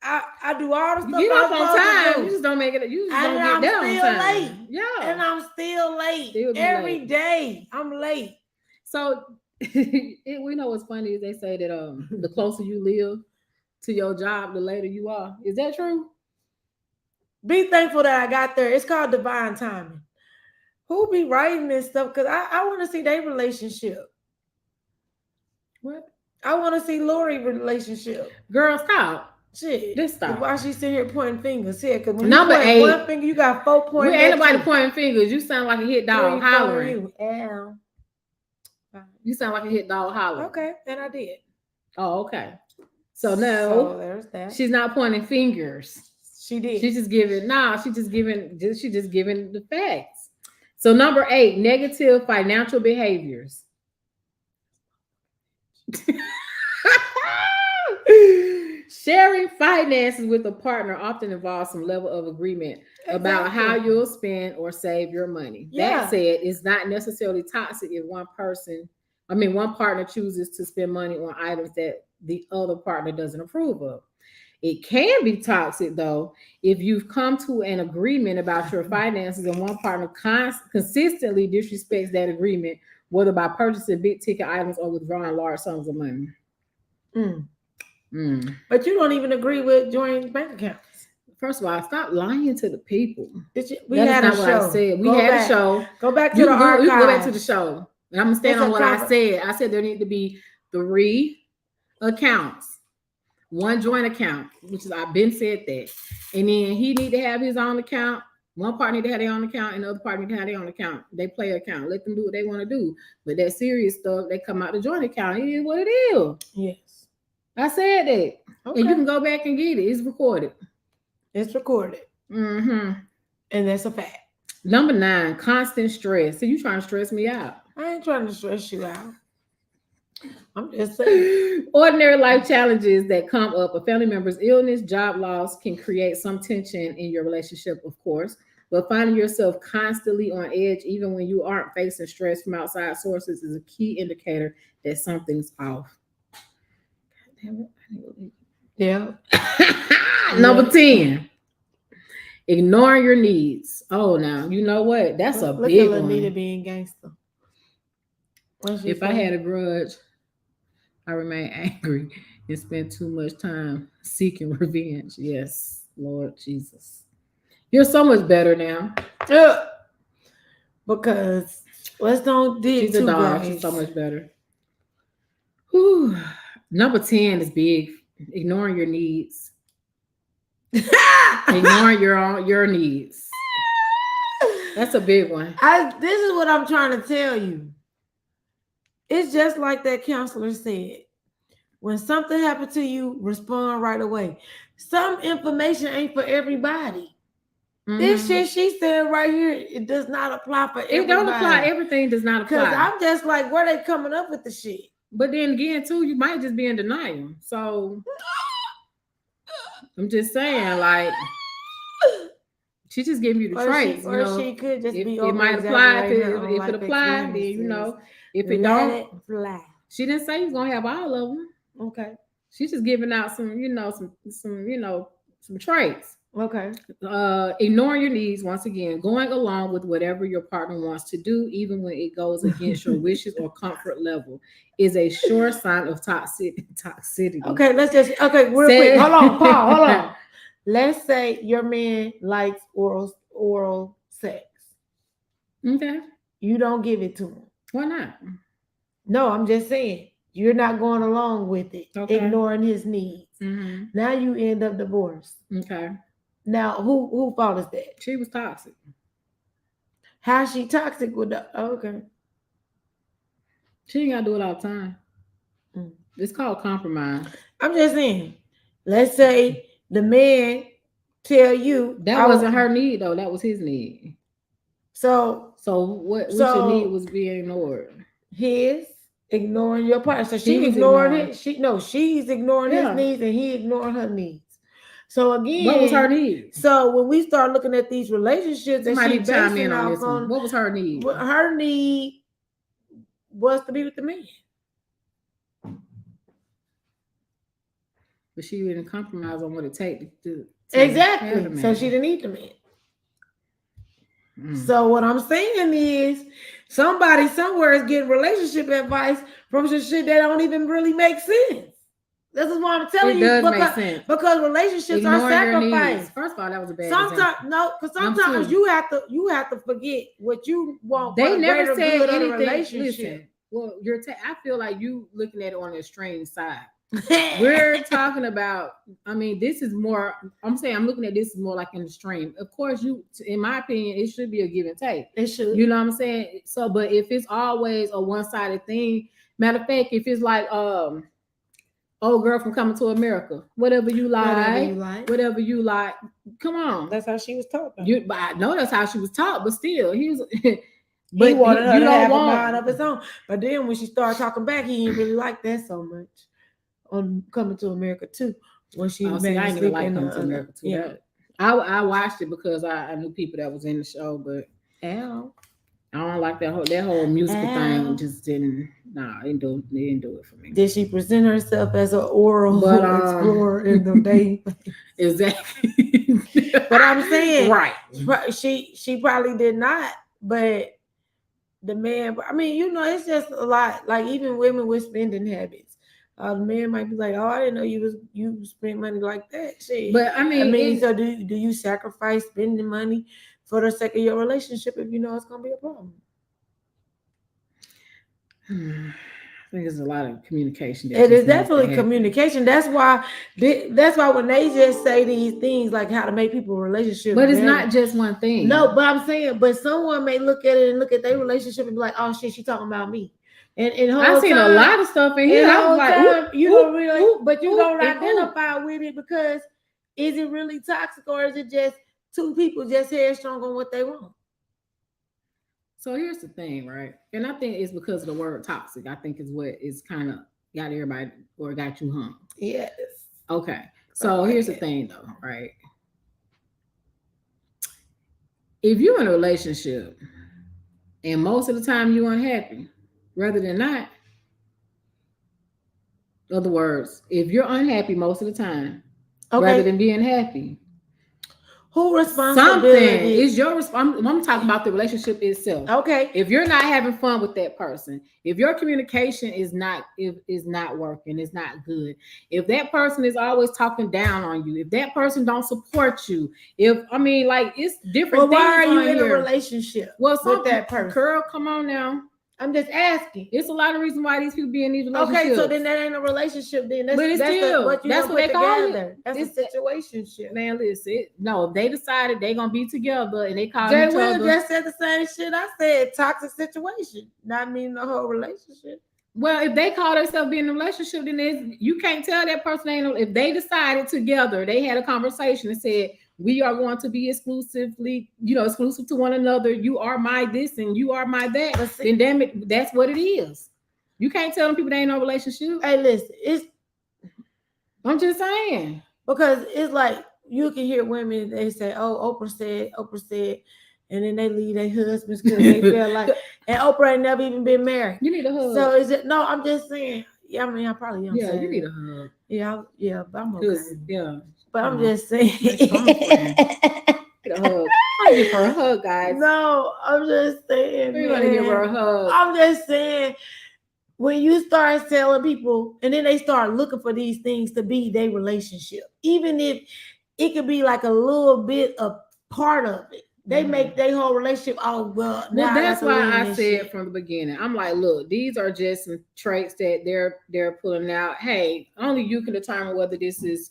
I do all the stuff. You up on time. You just don't make it. You just don't get there on time. Late. Yeah. And I'm still late. Every day I'm late. So we know what's funny is they say that the closer you live to your job, the later you are. Is that true? Be thankful that I got there. It's called divine timing. Who be writing this stuff? Because I want to see their relationship. What? I want to see Lori's relationship. Girl, stop. Shit. Just stop. Why she sitting here pointing fingers here? Because when number you point 8, one finger, you got 4 points. Ain't nobody pointing fingers. You sound like a hit dog hollering. You sound like a hit dog hollering. Okay, and I did. Oh, okay. So no, there's that. She's not pointing fingers. She did. She's just giving. She's just giving the facts. So number 8, negative financial behaviors. Sharing finances with a partner often involves some level of agreement about how you'll spend or save your money. Yeah. That said, it's not necessarily toxic if one partner chooses to spend money on items that the other partner doesn't approve of. It can be toxic, though, if you've come to an agreement about your finances and one partner consistently disrespects that agreement, whether by purchasing big ticket items or withdrawing large sums of money. But you don't even agree with joint bank accounts. First of all, stop lying to the people. We had a show. I said. We had a show. Go back to the archives. You go back to the show. And I'm going to stand on what I said. I said there need to be 3 accounts. 1 joint account, which is I've been said that. And then he need to have his own account. One partner need to have their own account, and the other partner need to have their own account. They play account. Let them do what they want to do. But that serious stuff, they come out the joint account. It is what it is. Yes. I said that. Okay. And you can go back and get it. It's recorded. And that's a fact. Number 9, constant stress. So you trying to stress me out. I ain't trying to stress you out. I'm just saying. Ordinary life challenges that come up, a family member's illness, job loss can create some tension in your relationship, of course. But finding yourself constantly on edge, even when you aren't facing stress from outside sources, is a key indicator that something's off. Yeah. Number 10, ignoring your needs. Oh, now you know what? That's a big one. Anita being gangster. If I had a grudge, I remain angry and spend too much time seeking revenge. Yes, Lord Jesus. You're so much better now. Because let's don't dig too much. She's so much better. Whew. Number 10 is big. Ignoring your needs. Ignoring your needs. That's a big one. This is what I'm trying to tell you. It's just like that counselor said. When something happened to you, respond right away. Some information ain't for everybody. This shit she said right here, it does not apply for everybody. It don't apply. Everything does not apply. Because I'm just like, where they coming up with the shit? But then again, too, you might just be in denial. So I'm just saying, like, she just giving you the traits. She could just be. It might apply if it applied. Then if it don't, fly. She didn't say he's gonna have all of them. Okay. She's just giving out some traits. Okay. Ignoring your needs, once again, going along with whatever your partner wants to do, even when it goes against your wishes or comfort level, is a sure sign of toxicity. Okay, let's just real quick. Hold on. Let's say your man likes oral sex. Okay. You don't give it to him. Why not? No, I'm just saying you're not going along with it, ignoring his needs. Mm-hmm. Now you end up divorced. Okay. Now who fault is that? She was toxic. How's she toxic with the okay? She ain't gotta do it all the time. It's called compromise. I'm just saying. Let's say the man tell you that wasn't her need though. That was his need. So what your need was being ignored? His ignoring your partner. So she ignored it. She's ignoring his needs and he ignoring her needs. So again, what was her need? So when we start looking at these relationships, somebody chime in on this one. What was her need? Her need was to be with the man. But she didn't compromise on what it takes to exactly. So she didn't need the man. So what I'm saying is somebody somewhere is getting relationship advice from some shit that don't even really make sense. This is why I'm telling you. It does make sense. Because relationships are sacrifice. First of all, that was a bad example. Because sometimes you have to forget what you want. They never said anything. Listen, well, I feel like you looking at it on the extreme side. We're talking about, this is more, I'm looking at this more like in the stream. Of course, in my opinion, it should be a give and take. It should. You know what I'm saying? So, but if it's always a one-sided thing, matter of fact, if it's like, old girl from Coming to America, whatever you like, come on. That's how she was taught. I know that's how she was taught, but still, he was... But he wanted her to have a mind of his own. But then when she started talking back, he didn't really like that so much. On Coming to America too, when she I ain't gonna like Coming to America too. Yeah, I watched it because I knew people that was in the show, but I don't like that whole musical thing. Just didn't. Nah, it didn't do it for me. Did she present herself as an oral explorer in the day? Exactly. But I'm saying, right? She probably did not, but the man. It's just a lot. Like even women with spending habits. The man might be like, "Oh, I didn't know you spend money like that." Shit. But so do you sacrifice spending money for the sake of your relationship if you know it's gonna be a problem? I think there's a lot of communication. It is definitely communication. That's why when they just say these things like how to make people relationships. But it's not just one thing. No, but I'm saying, but someone may look at it and look at their relationship and be like, "Oh shit, she talking about me." And I've seen a lot of stuff in here. I was like, you don't identify with it because is it really toxic or is it just two people just headstrong on what they want? So here's the thing, right? And I think it's because of the word toxic. I think is what is kind of got everybody or got you hung. Yes. Okay. So here's the thing though, right? If you're in a relationship and most of the time you're unhappy, rather than not. In other words, if you're unhappy most of the time, rather than being happy, who responsibility? Something is your responsibility. I'm talking about the relationship itself. Okay. If you're not having fun with that person, if your communication is not working, it's not good. If that person is always talking down on you, if that person don't support you, it's different. Well, why are you in a relationship with that person? Girl, come on now. I'm just asking. It's a lot of reasons why these people be in these relationships. Okay, so then that ain't a relationship. Then that's what they call it. That's a situationship. Man, listen. If they decided they gonna be together and they call Jay each Will other, just said the same shit I said. Toxic situation, not meaning the whole relationship. Well, if they call themselves being in a relationship, then you can't tell that person ain't. If they decided together, they had a conversation and said, "We are going to be exclusively, exclusive to one another. You are my this and you are my that." Then damn it, that's what it is. You can't tell them people they ain't no relationship. Hey, listen, I'm just saying, because it's like you can hear women, they say, "Oh, Oprah said," and then they leave their husbands because they feel like, and Oprah ain't never even been married. You need a hug. So is it? No, I'm just saying. Yeah, I mean, I probably am. Yeah, saying you need a hug. Yeah, but I'm okay. Yeah, but I'm just saying. Get a hug. I give her a hug, guys. No, I'm just saying. We're gonna give her a hug. I'm just saying. When you start telling people, and then they start looking for these things to be their relationship, even if it could be like a little bit of part of it, they make their whole relationship. Oh well, that's why I said from the beginning. I'm like, look, these are just some traits that they're pulling out. Hey, only you can determine whether this is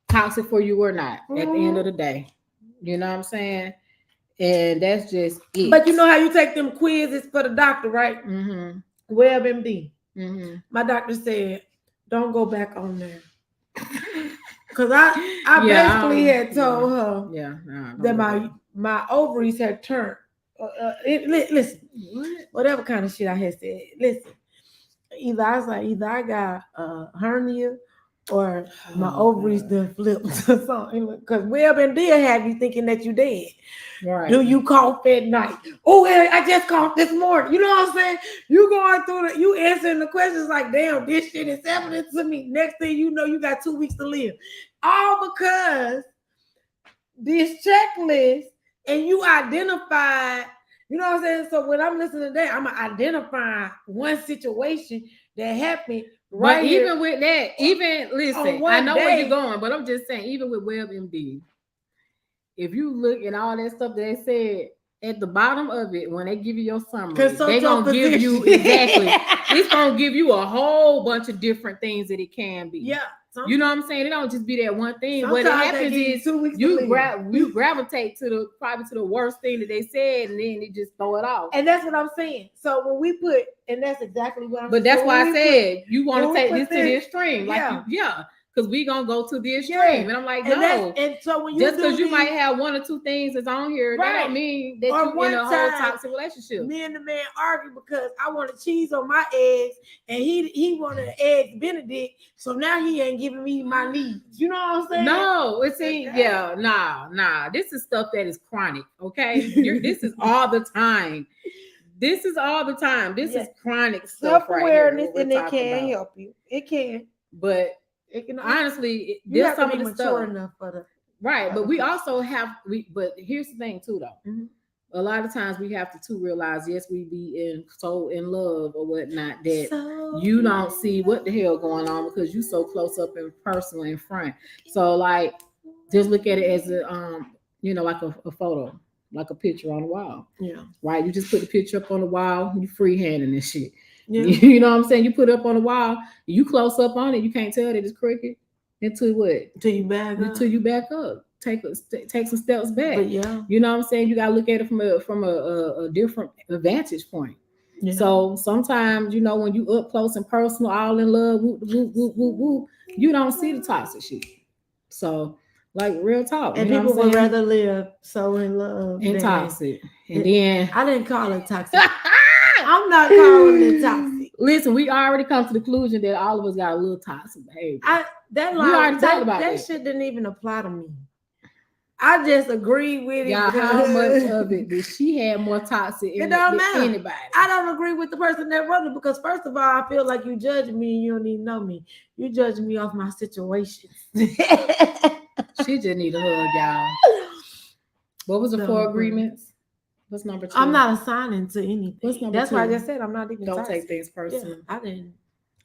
toxic for you or not. At the end of the day, you know what I'm saying? And that's just it. But you know how you take them quizzes for the doctor, right? WebMD. My doctor said, "Don't go back on there," because I basically had told her that my ovaries had turned. Listen, whatever kind of shit I had said. Listen, either I got a hernia or my ovaries done flipped or something. Because WebMD have you thinking that you dead. Right. Do you cough at night? Oh, I just coughed this morning. You know what I'm saying? You going through you answering the questions like, damn, this shit is happening to me. Next thing you know, you got 2 weeks to live. All because this checklist and you identified, you know what I'm saying? So when I'm listening to that, I'm identifying one situation that happened. Right. But even with that, listen, I know where you're going, but I'm just saying, even with WebMD, if you look at all that stuff that they said at the bottom of it, when they give you your summary, they're gonna give you it's gonna give you a whole bunch of different things that it can be. Yeah. You know what I'm saying? It don't just be that one thing. What happens is you gravitate to probably to the worst thing that they said, and then they just throw it off. And that's what I'm saying. So when we put, and that's exactly what I'm saying. But that's why I said you want to take this to the extreme. Like because we gonna go to the extreme. And I'm like, no. And so when you just because you might have one or two things that's on here, that don't mean that you're in a whole toxic relationship. Me and the man argue because I wanted cheese on my eggs and he wanted eggs Benedict. So now he ain't giving me my needs. You know what I'm saying? No, it's nah. This is stuff that is chronic. Okay, this is all the time. This is all the time. This is chronic stuff. Self-awareness, and it can help you. It can, but. Honestly, there's some of the stuff enough for the right, but we also have but here's the thing too, though. A lot of times we have to realize, yes, we be so in love or whatnot that you don't see what the hell going on because you so close up and personal in front. So like, just look at it as a like a photo, like a picture on the wall. Yeah, right. You just put the picture up on the wall. You freehanding this shit. Yeah. You know what I'm saying? You put it up on the wall, you close up on it, you can't tell that it's crooked until what? Until you back up. Take some steps back. But yeah. You know what I'm saying? You gotta look at it from a different vantage point. Yeah. So sometimes, when you up close and personal, all in love, whoop, whoop, whoop, whoop, whoop, you don't see the toxic shit. So like real talk. And people would rather live so in love and toxic. And then I didn't call it toxic. I'm not calling it toxic. Listen, we already come to the conclusion that all of us got a little toxic behavior. That shit didn't even apply to me. I just agree with it. How much of it did she have more toxic than anybody? I don't agree with the person that wrote it because first of all, I feel like you judging me and you don't even know me. You judging me off my situation. She just need a hug, y'all. What was the 4 agreements? What's number 2? I'm not assigning to anything. What's number 2? That's why I just said I'm not even. Don't take things personal. Yeah, I didn't.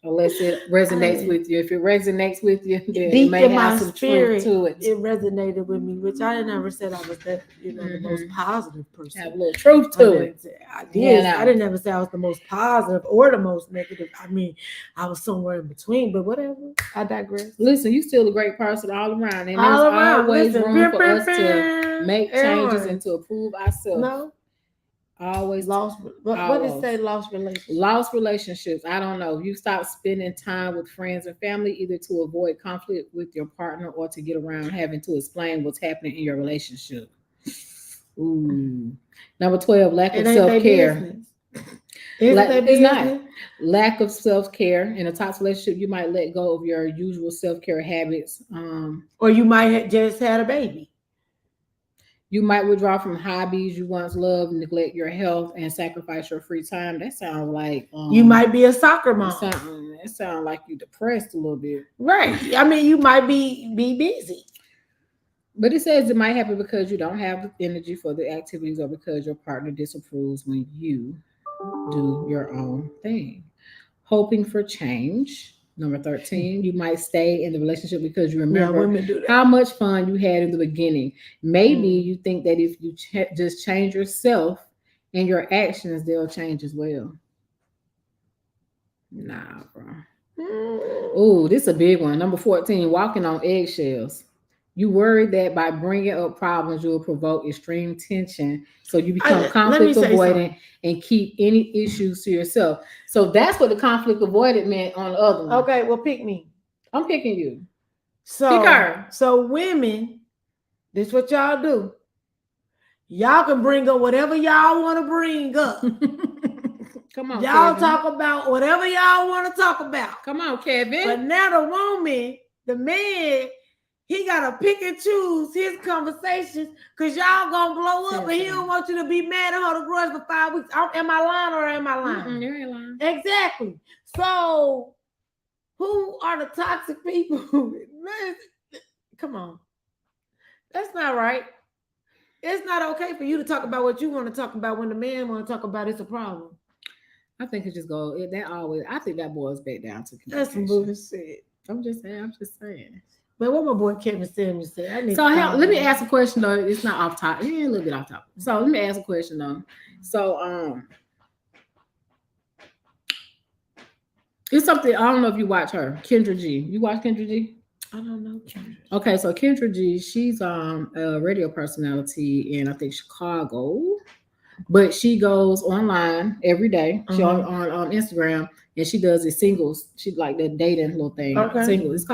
Unless it resonates with you. If it resonates with you, then deep it may in have my some spirit, truth to it. It resonated with me, which I never said I was that, the most positive person. Have a little truth to it. I did. I didn't ever say I was the most positive or the most negative. I mean, I was somewhere in between, but whatever. I digress. Listen, you still a great person all around, and there's always room for us to make changes and to improve ourselves. No. Always lost. What did it say? Lost relationships. Lost relationships. I don't know. You stop spending time with friends and family either to avoid conflict with your partner or to get around having to explain what's happening in your relationship. Ooh. Number 12, lack of self-care. It's not. Lack of self-care. In a toxic relationship, you might let go of your usual self-care habits. Or you might have just had a baby. You might withdraw from hobbies you once loved, neglect your health, and sacrifice your free time. That sounds like you might be a soccer mom. It sounds like you depressed a little bit. Right. I mean, you might be busy. But it says it might happen because you don't have the energy for the activities or because your partner disapproves when you do your own thing. Hoping for change. Number 13, you might stay in the relationship because you remember how much fun you had in the beginning. Maybe you think that if you just change yourself and your actions, they'll change as well. Nah, bro. Oh, this is a big one. Number 14, walking on eggshells. You worry that by bringing up problems, you will provoke extreme tension. So you become conflict avoidant and keep any issues to yourself. So that's what the conflict avoidant meant on the other one. Okay, well, pick me. I'm picking you. So, pick her. So women, this is what y'all do. Y'all can bring up whatever y'all want to bring up. Come on, y'all Kevin. Talk about whatever y'all want to talk about. Come on, Kevin. But now the woman, the man, he gotta pick and choose his conversations because y'all gonna blow up, and he don't want you to be mad at her to grudge for 5 weeks. Am I lying or am I lying? You ain't lying. Exactly. So, who are the toxic people? Come on, that's not right. It's not okay for you to talk about what you want to talk about when the man want to talk about it's a problem. I think it just goes that always. I think that boils back down to communication. That's some bullshit. I'm just saying. But what my boy Kevin said, so let me ask a question though. It's not off topic. Yeah, a little bit off topic. So let me ask a question though. So it's something I don't know if you watch her, Kendra G. You watch Kendra G? I don't know Kendra. Okay, so Kendra G, she's a radio personality in I think Chicago, but she goes online every day. She on Instagram. And she does it singles. She like the dating little thing. Okay. Singles.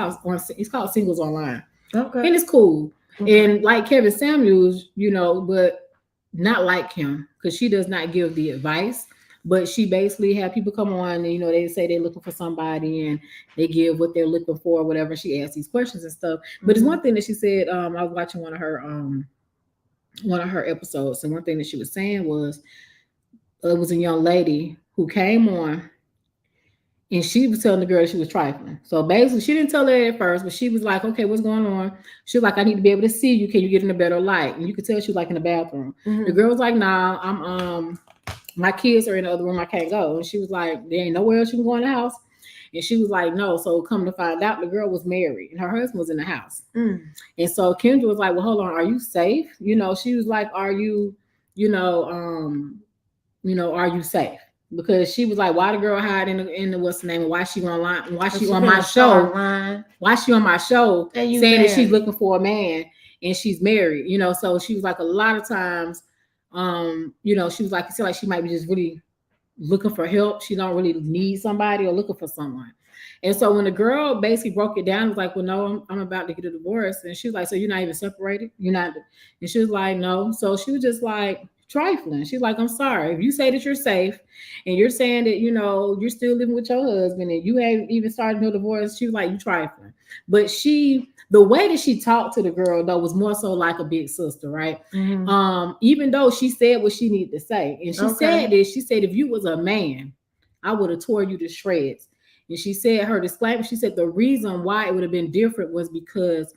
It's called Singles Online. Okay. And it's cool. Okay. And like Kevin Samuels, but not like him because she does not give the advice. But she basically have people come on and they say they're looking for somebody and they give what they're looking for, or whatever. She asks these questions and stuff. But it's one thing that she said. I was watching one of her episodes, and one thing that she was saying was it was a young lady who came on. And she was telling the girl she was trifling. So basically, she didn't tell her at first, but she was like, okay, what's going on? She was like, I need to be able to see you. Can you get in a better light? And you could tell she was like in the bathroom. Mm-hmm. The girl was like, nah, I'm my kids are in the other room. I can't go. And she was like, there ain't nowhere else you can go in the house. And she was like, no. So come to find out, the girl was married and her husband was in the house. Mm. And so Kendra was like, well, hold on, are you safe? She was like, are you, are you safe? Because she was like, why the girl hide in the what's the name? Why she online? Why she on my show? Why she on my show saying that she's looking for a man and she's married? So she was like, a lot of times, she was like, it seemed like she might be just really looking for help. She don't really need somebody or looking for someone. And so when the girl basically broke it down, it was like, well, no, I'm about to get a divorce. And she was like, so you're not even separated? You're not? And she was like, no. So she was just like, trifling. She's like, I'm sorry. If you say that you're safe and you're saying that, you're still living with your husband and you haven't even started no divorce, she was like, you trifling. But the way that she talked to the girl, though, was more so like a big sister, right? Mm-hmm. Even though she said what she needed to say. And she said this, she said, if you was a man, I would have tore you to shreds. And she said her disclaimer, she said the reason why it would have been different was because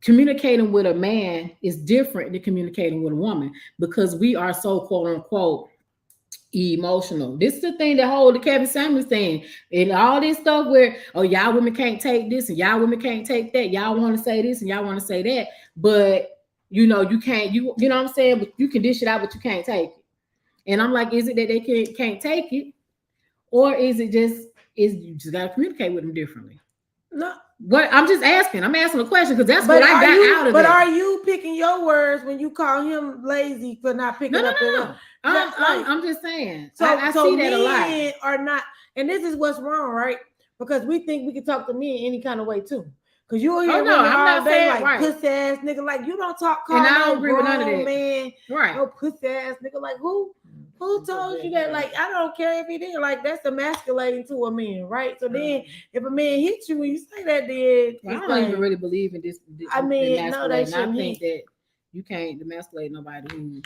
communicating with a man is different than communicating with a woman because we are so quote unquote emotional. This is the thing that hold the Kevin Samuels thing and all this stuff where, oh, y'all women can't take this and y'all women can't take that. Y'all want to say this and y'all want to say that. But, you can't, you know what I'm saying? But you can dish it out, but you can't take it. And I'm like, is it that they can't take it? Or is it you just got to communicate with them differently? No. But I'm just asking. I'm asking a question because that's what I got out of it. But are you picking your words when you call him lazy for not picking up? No. I'm just saying. So I see that a lot. Men are not, and this is what's wrong, right? Because we think we can talk to men any kind of way too. Because you'll hear women all day like pussy ass nigga, like you don't talk. And I don't agree with none of that. Man, right? No pussy ass nigga, like who told you that? Like I don't care if he did. Like that's emasculating to a man, right? So then if a man hits you when you say that, then I don't even really believe in this. I mean, no, they shouldn't. I think that you can't emasculate nobody who.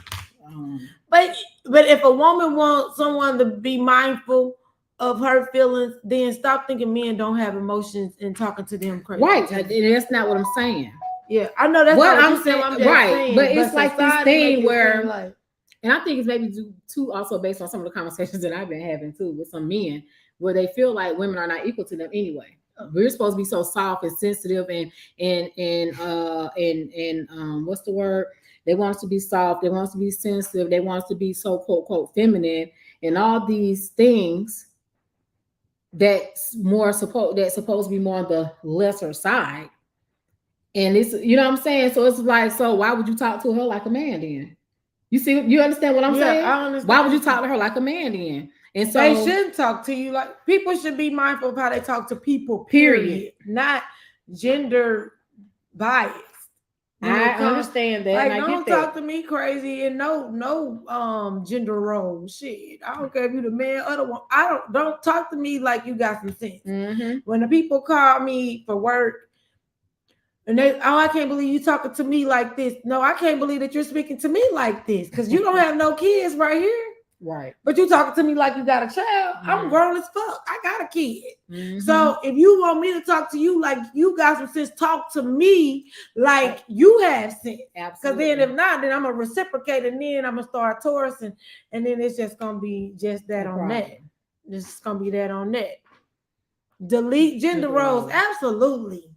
But if a woman wants someone to be mindful of her feelings, then stop thinking men don't have emotions and talking to them crazy. Right, and that's not what I'm saying. Yeah, I know that's what I'm saying. Right, but it's like this thing where, like, and I think it's maybe too also based on some of the conversations that I've been having too with some men, where they feel like women are not equal to them anyway. We're supposed to be so soft and sensitive and what's the word? They want us to be soft. They want us to be sensitive. They want us to be so quote feminine and all these things that's supposed to be more on the lesser side. And it's, you know what I'm saying? So it's like, so why would you talk to her like a man then? You understand what I'm saying? I understand. Why would you talk to her like a man then? And so they shouldn't talk to you like, people should be mindful of how they talk to people, period. Not gender bias. I understand that. Like, and don't talk to me crazy and no gender role shit. I don't care if you the man or the one. Don't talk to me like you got some sense. Mm-hmm. When the people call me for work and I can't believe you talking to me like this. No, I can't believe that you're speaking to me like this because you don't have no kids right here. Right. But you talking to me like you got a child. Mm-hmm. I'm grown as fuck. I got a kid. Mm-hmm. So if you want me to talk to you like you got some sense, talk to me like you have sense. Because then if not, then I'm going to reciprocate and then I'm going to start Taurusing. And then it's just going to be just that on that. It's just going to be that on that. Delete gender roles. Absolutely.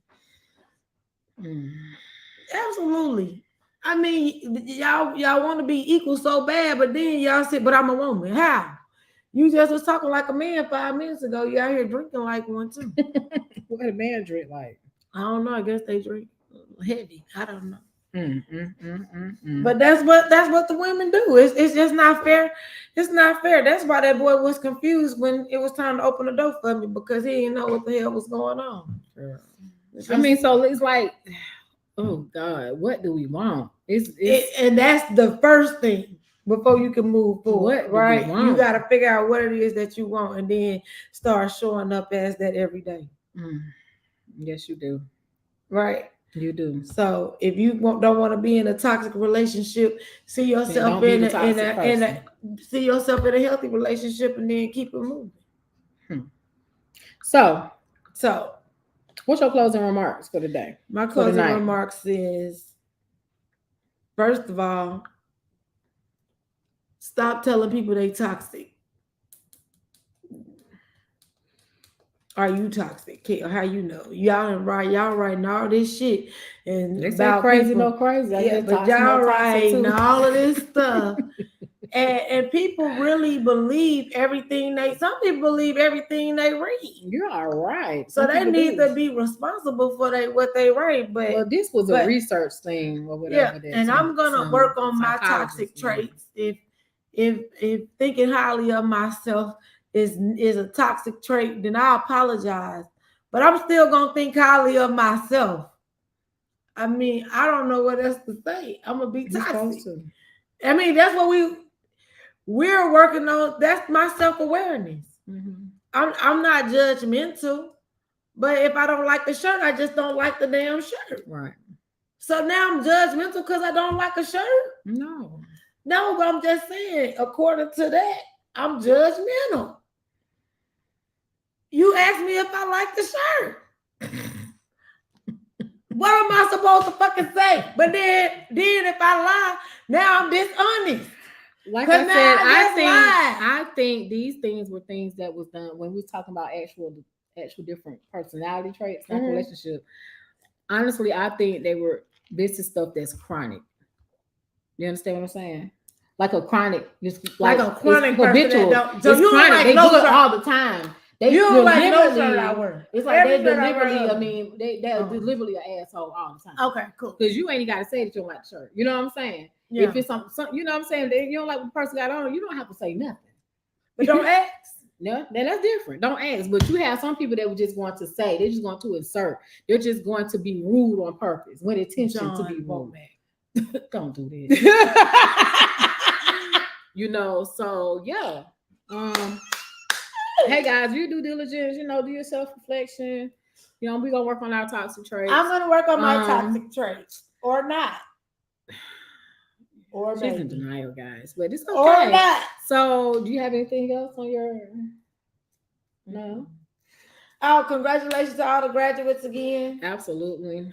Absolutely. I mean, y'all want to be equal so bad, but then y'all say, but I'm a woman. How? You just was talking like a man 5 minutes ago. You out here drinking like one too. What a man drink like? I don't know. I guess they drink heavy. I don't know. But that's what the women do. It's just not fair. It's not fair. That's why that boy was confused when it was time to open the door for me because he didn't know what the hell was going on. I mean, so it's like, oh God, what do we want? And that's the first thing before you can move forward, right? You got to figure out what it is that you want and then start showing up as that every day. Yes, you do. Right? You do. So if you don't want to be in a toxic relationship, see yourself in a healthy relationship and then keep it moving. So what's your closing remarks for today? My closing remarks is, first of all, stop telling people they toxic. Are you toxic? How you know? Y'all writing all this shit and they say crazy, people, no crazy. Yeah, but y'all writing all of this stuff. And people really believe everything some people believe everything they read. You are right. So they need to be responsible for what they write. But this was a research thing or whatever. Yeah, and I'm gonna work on my toxic traits. If thinking highly of myself is a toxic trait, then I apologize. But I'm still gonna think highly of myself. I mean, I don't know what else to say. I'm gonna be toxic. I mean, that's what we're working on. That's my self-awareness. Mm-hmm. I'm not judgmental, but if I don't like the shirt, I just don't like the damn shirt. Right. So now I'm judgmental because I don't like a shirt? No, but I'm just saying, according to that, I'm judgmental. You asked me if I like the shirt. What am I supposed to fucking say? But then if I lie, now I'm dishonest. Like I said, I think these things were things that was done when we were talking about actual different personality traits, not relationship. Honestly, I think this is stuff that's chronic. You understand what I'm saying? Like a chronic, just like a chronic habitual. So you chronic. They do it all the time. They You don't like no deliberately- shirt I wear. It's like Every they shirt I wear deliberately. I ugly. mean, they're deliberately an asshole all the time. Okay, cool. Because you ain't got to say that you don't like the shirt. You know what I'm saying? Yeah. If it's some, you know what I'm saying, that you don't like what the person got on, you don't have to say nothing. But don't ask. No, that's different. Don't ask. But you have some people that would just want to say, they're just going to insert. They're just going to be rude on purpose with intention to be rude. Don't do this. You know, so yeah. Hey guys, you do diligence, you know, do your self-reflection. You know, we're gonna work on our toxic traits. I'm gonna work on my toxic traits. Or not. Or she's maybe. in denial, guys, but it's okay. Or not. So do you have anything else on your no? Oh, congratulations to all the graduates again. Absolutely.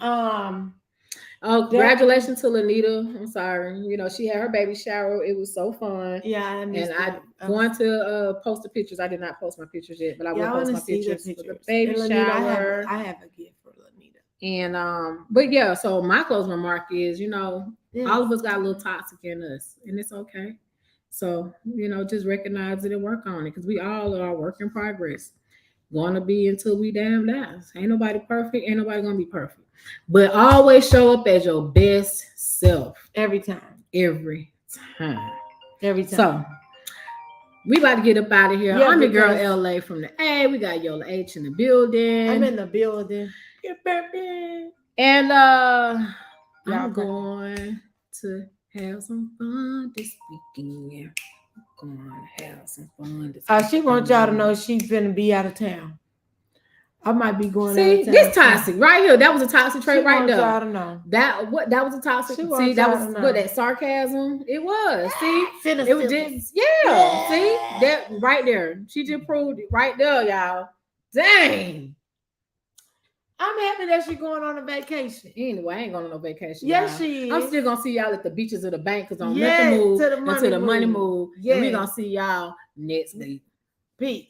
Oh, congratulations to Lanita. I'm sorry. You know, she had her baby shower. It was so fun. Yeah, I'm going to post the pictures. I did not post my pictures yet, but I will post my pictures for the baby shower. I have a gift for Lanita. And but yeah, so my closing remark is, you know, all of us got a little toxic in us, and it's okay. So, you know, just recognize it and work on it, because we all are a work in progress. Gonna be until we damn die. Ain't nobody perfect. Ain't nobody gonna be perfect. But always show up as your best self. Every time. Every time. Every time. So we about to get up out of here. Yeah, I'm your girl LA from the A. We got Yola H in the building. I'm in the building. And I'm going to have some fun this weekend. I'm going to have some fun this weekend. She wants y'all to know she's gonna be out of town. I might be going. See, this toxic right here. That was a toxic trait right there. I don't know. That was a toxic. See, that was what that sarcasm. It was. See, Cynicism. it was just yeah. See that right there. She just proved it right there, y'all. Dang. I'm happy that she's going on a vacation. Anyway, I ain't going on no vacation. Yes, she is. I'm still gonna see y'all at the beaches of the bank, because on nothing move until the money move. Yes. And we're gonna see y'all next week. Peace.